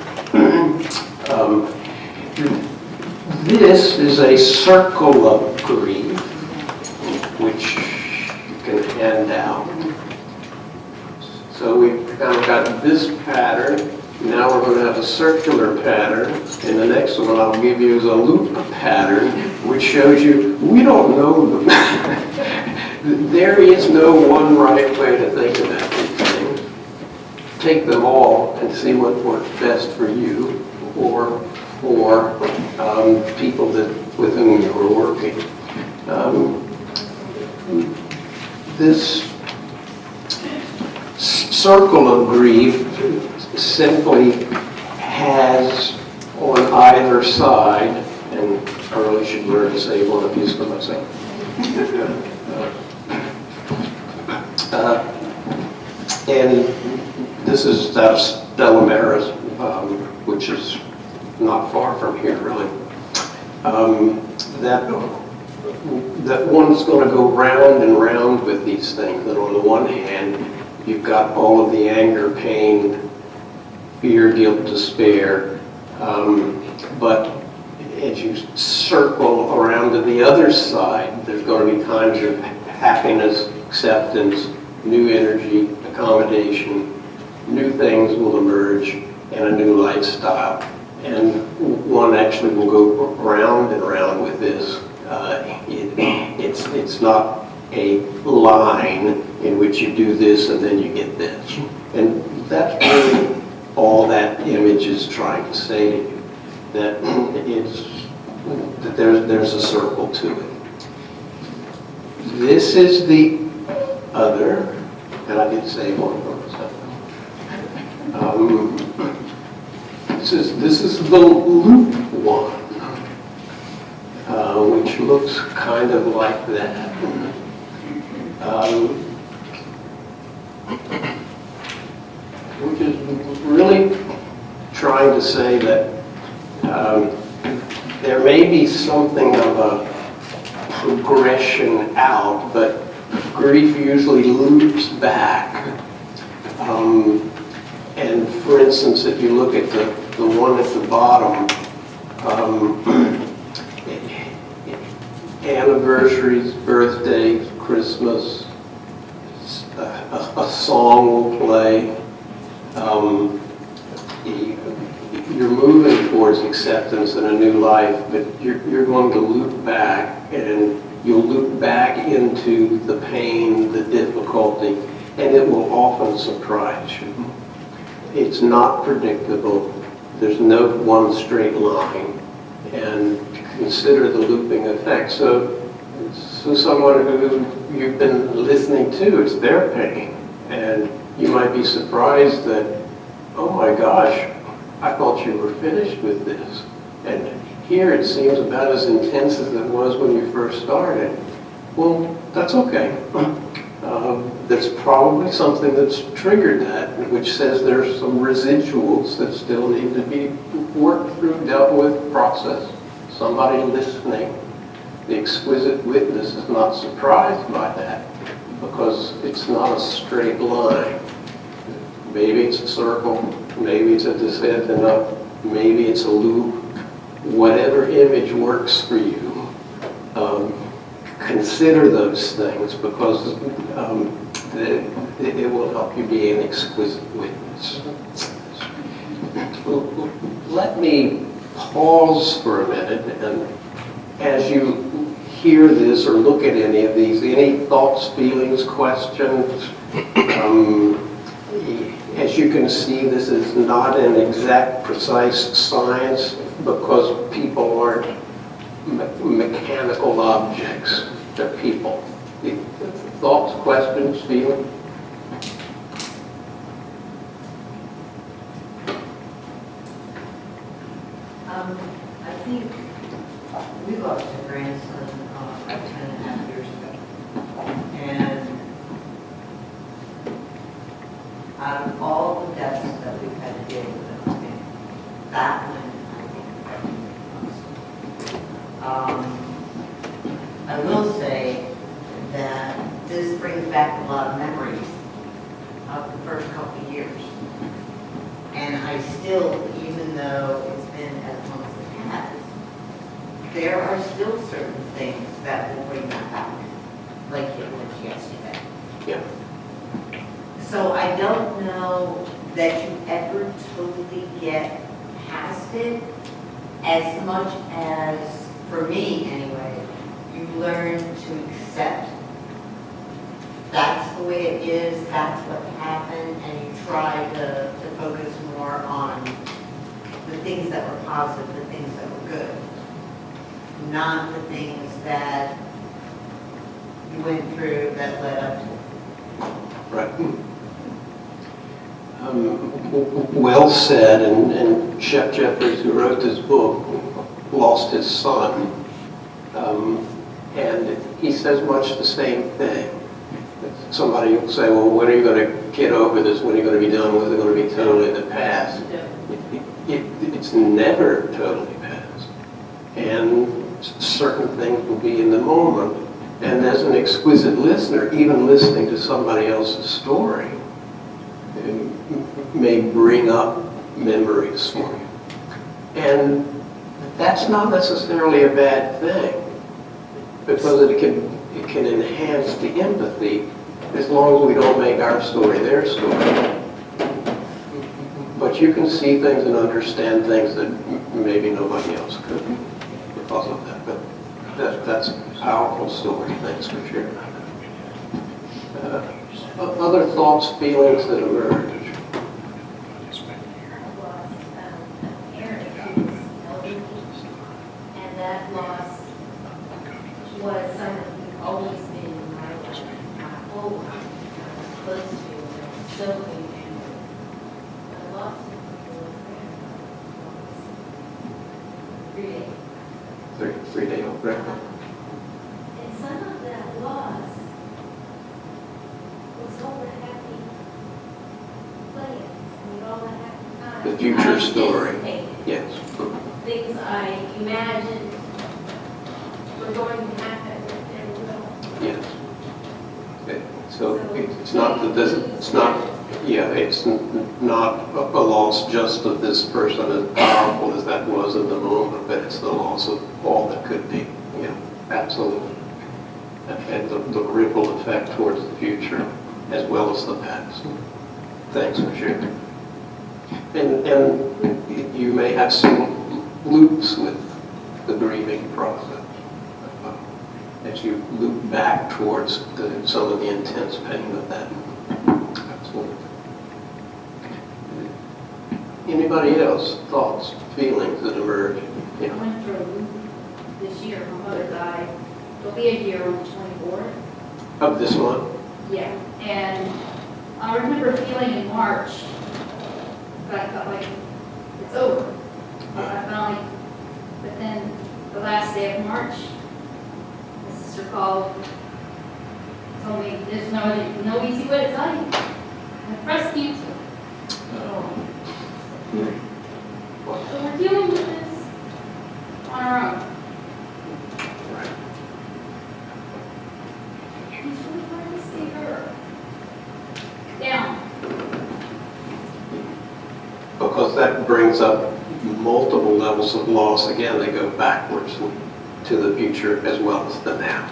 This is a circle of grief, which you can hand out. So we've kind of got this pattern. Now we're going to have a circular pattern, and the next one I'll give you is a loop pattern, which shows you we don't know. There is no one right way to think about these things. Take them all and see what works best for you or for people with whom you're working. This circle of grief simply has on either side, and I really should learn to say one of these for myself. And this is that Stella Maris, which is not far from here, really. That one's going to go round and round with these things. And on the one hand, you've got all of the anger, pain, fear, guilt, despair. But as you circle around to the other side, there's going to be times of happiness, acceptance, new energy, accommodation. New things will emerge and a new lifestyle. And one actually will go round and round with this. It's not a line in which you do this and then you get this. And that's really all that image is trying to say to you, that that there's a circle to it. This is the other, and I did say one more. This is the loop one, which looks kind of like that. Which is really trying to say that there may be something of a progression out, but grief usually loops back. And for instance, if you look at the one at the bottom, anniversaries, birthdays, Christmas, a song will play. You're moving towards acceptance and a new life, but you're going to loop back, and you'll loop back into the pain, the difficulty, and it will often surprise you. It's not predictable. There's no one straight line, and consider the looping effect. So someone who you've been listening to, it's their pain, and you might be surprised that, oh my gosh, I thought you were finished with this. And here it seems about as intense as it was when you first started. Well, that's okay. There's probably something that's triggered that, which says there's some residuals that still need to be worked through, dealt with, processed. Somebody listening. The exquisite witness is not surprised by that, because it's not a straight line. Maybe it's a circle, maybe it's a descent and up, maybe it's a loop. Whatever image works for you, consider those things, because it will help you be an exquisite witness. Let me pause for a minute, and as you hear this or look at any of these, any thoughts, feelings, questions, as you can see, this is not an exact, precise science, because people aren't mechanical objects. They're people. Thoughts, questions, feelings? I think we lost a grandson 10.5 years ago. And out of all the deaths that we've had to deal with, that one, I think, I will say that this brings back a lot of memories of the first couple of years. And I still, even though it's been as long as it has, there are still certain things that will bring that back, like it was yesterday. Yeah. So I don't know that you ever totally get past it, as much as, for me anyway, you learn to accept that's the way it is, that's what happened, and you try to focus more on the things that were positive, the things that were good, not the things that you went through that led up to it. Right. Well said, and Shep Jeffries, who wrote this book, lost his son, and he says much the same thing. Somebody will say, well, when are you going to get over this? When are you going to be done with it? Going to be totally in the past? It's never totally past. And certain things will be in the moment. And as an exquisite listener, even listening to somebody else's story may bring up memories for you. And that's not necessarily a bad thing, because it can enhance the empathy, as long as we don't make our story their story. But you can see things and understand things that maybe nobody else could because of that. But that's a powerful story. Thanks for sharing that. Other thoughts, feelings that emerge? 3-day. Three-day old record. And some of that loss was all the happy plans, I mean, all the happy times. The future I story. anticipated, Yes. things I imagined were going to happen, and will. Yes. So it's not that this, it's not, yeah, it's not a loss just of this person as powerful as that was in the moment, but it's the loss of all that could be. Yeah, absolutely. And the ripple effect towards the future as well as the past. Thanks for sharing. And you may have some loops with the grieving process as you loop back towards some of the intense pain of that. Absolutely. Anybody else? Thoughts, feelings that emerge? I went through this year, my mother died. It'll be a year on the 24th. Of this month? Yeah, and I remember feeling in March that I felt like it's over. I felt like, but then the last day of March, my sister called, told me there's no easy way to tell you. I have breast cancer. So we're dealing with this on our own. Right. It's really hard to see her down. Because that brings up multiple levels of loss. Again, they go backwards to the future as well as the now.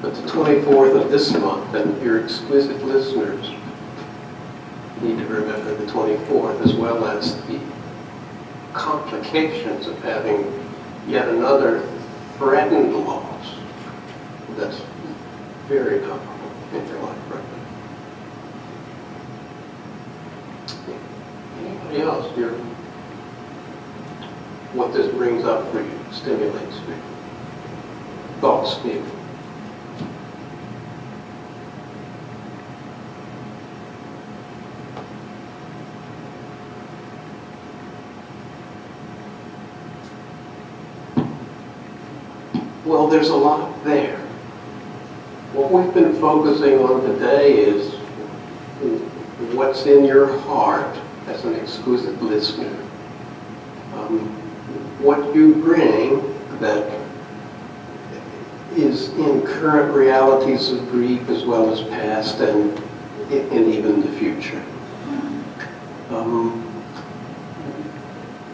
But the 24th of this month, and your exquisite listeners need to remember the 24th as well as the complications of having yet another threatened loss. That's very powerful in your life right now. Anybody else, dear? What this brings up for you, stimulates me. Thoughts, Steve? Well, there's a lot there. What we've been focusing on today is what's in your heart as an exquisite listener. What you bring that is in current realities of grief as well as past and even the future.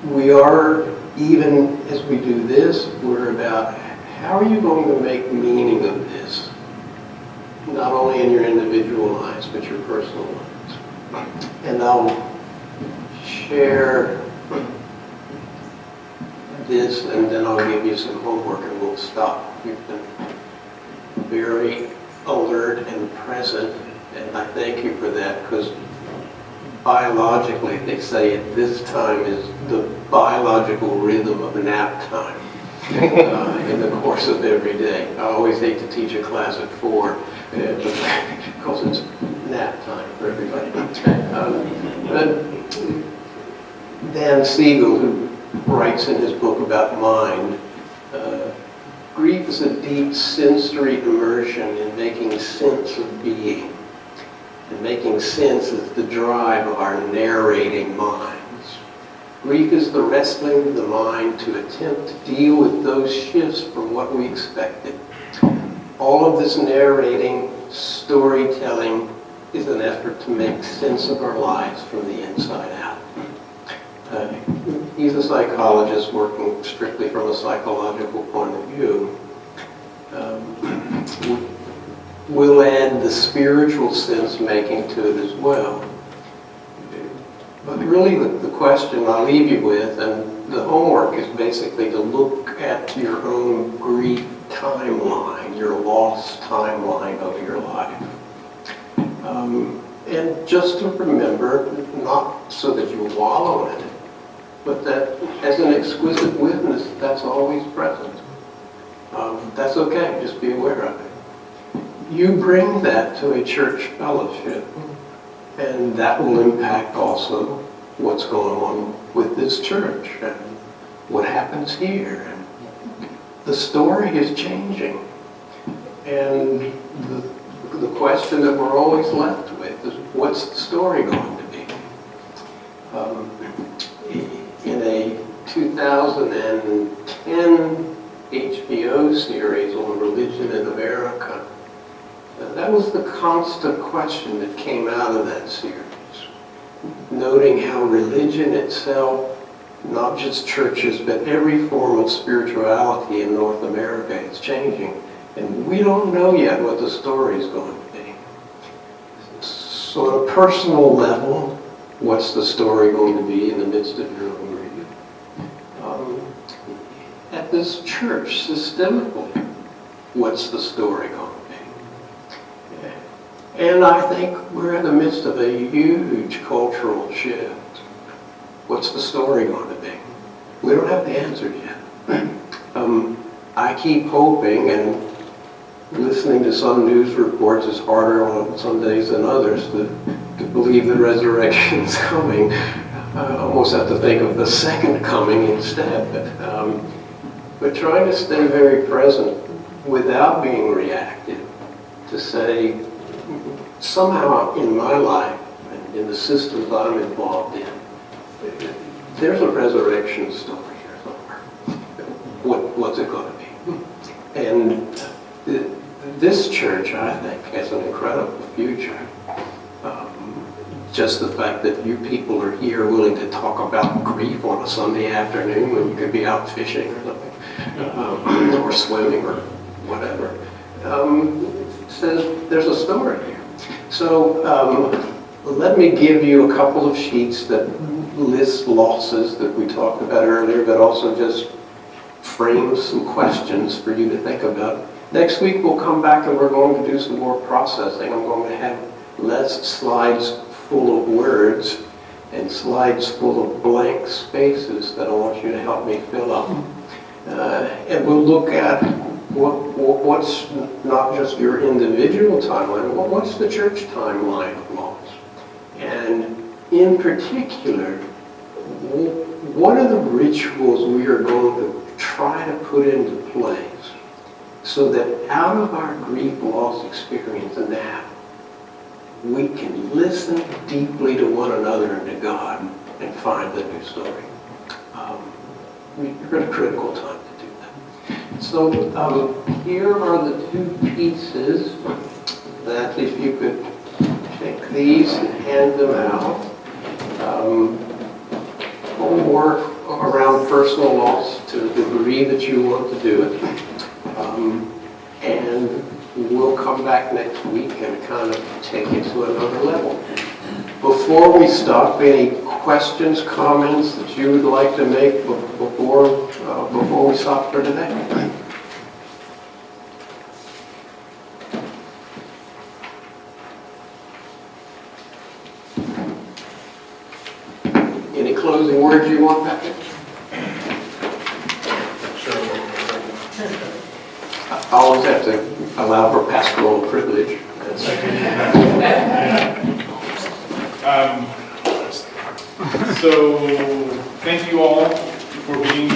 We are, even as we do this, we're about how are you going to make meaning of this? Not only in your individual lives, but your personal lives. And I'll share this, and then I'll give you some homework and we'll stop. You've been very alert and present, and I thank you for that, because biologically they say at this time is the biological rhythm of nap time in the course of every day. I always hate to teach a class at 4 because it's nap time for everybody. But Dan Siegel, who writes in his book about mind, grief is a deep sensory immersion in making sense of being. And making sense is the drive of our narrating minds. Grief is the wrestling of the mind to attempt to deal with those shifts from what we expected. All of this narrating, storytelling, is an effort to make sense of our lives from the inside out. He's a psychologist working strictly from a psychological point of view. We'll add the spiritual sense making to it as well. But really the question I'll leave you with, and the homework is basically to look at your own grief timeline, your loss timeline of your life. And just to remember, not so that you wallow in it, but that as an exquisite witness, that's always present. That's okay, just be aware of it. You bring that to a church fellowship, and that will impact also what's going on with this church. And what happens here? And the story is changing. And the question that we're always left with is, what's the story going to be? In a 2010 HBO series on religion in America, that was the constant question that came out of that series, noting how religion itself, not just churches, but every form of spirituality in North America is changing. And we don't know yet what the story is going to be. So on a personal level, what's the story going to be in the midst of your own grief? At this church, systemically, what's the story going to be? And I think we're in the midst of a huge cultural shift. What's the story going to be? We don't have the answers yet. I keep hoping, and listening to some news reports is harder on some days than others to believe the resurrection is coming. I almost have to think of the second coming instead. But trying to stay very present without being reactive, to say, somehow in my life and in the systems I'm involved in, there's a resurrection story here somewhere. What's it going to be? And this church, I think, has an incredible future. Just the fact that you people are here willing to talk about grief on a Sunday afternoon when you could be out fishing or something, or swimming or whatever, says there's a story here. So let me give you a couple of sheets that list losses that we talked about earlier, but also just frames some questions for you to think about. Next week we'll come back and we're going to do some more processing. I'm going to have less slides full of words and slides full of blank spaces that I want you to help me fill up. And we'll look at what's not just your individual timeline, what's the church timeline of loss? And in particular, what are the rituals we are going to try to put into place so that out of our grief loss experience now, we can listen deeply to one another and to God and find the new story. We're in a critical time to do that. So here are the two pieces that if you could take these and hand them out. More around personal loss to the degree that you want to do it. And we'll come back next week and kind of take it to another level. Before we stop, any questions, comments that you would like to make before we stop for today? Any closing words you want, Patrick? I always have to allow for pastoral privilege. So thank you all for being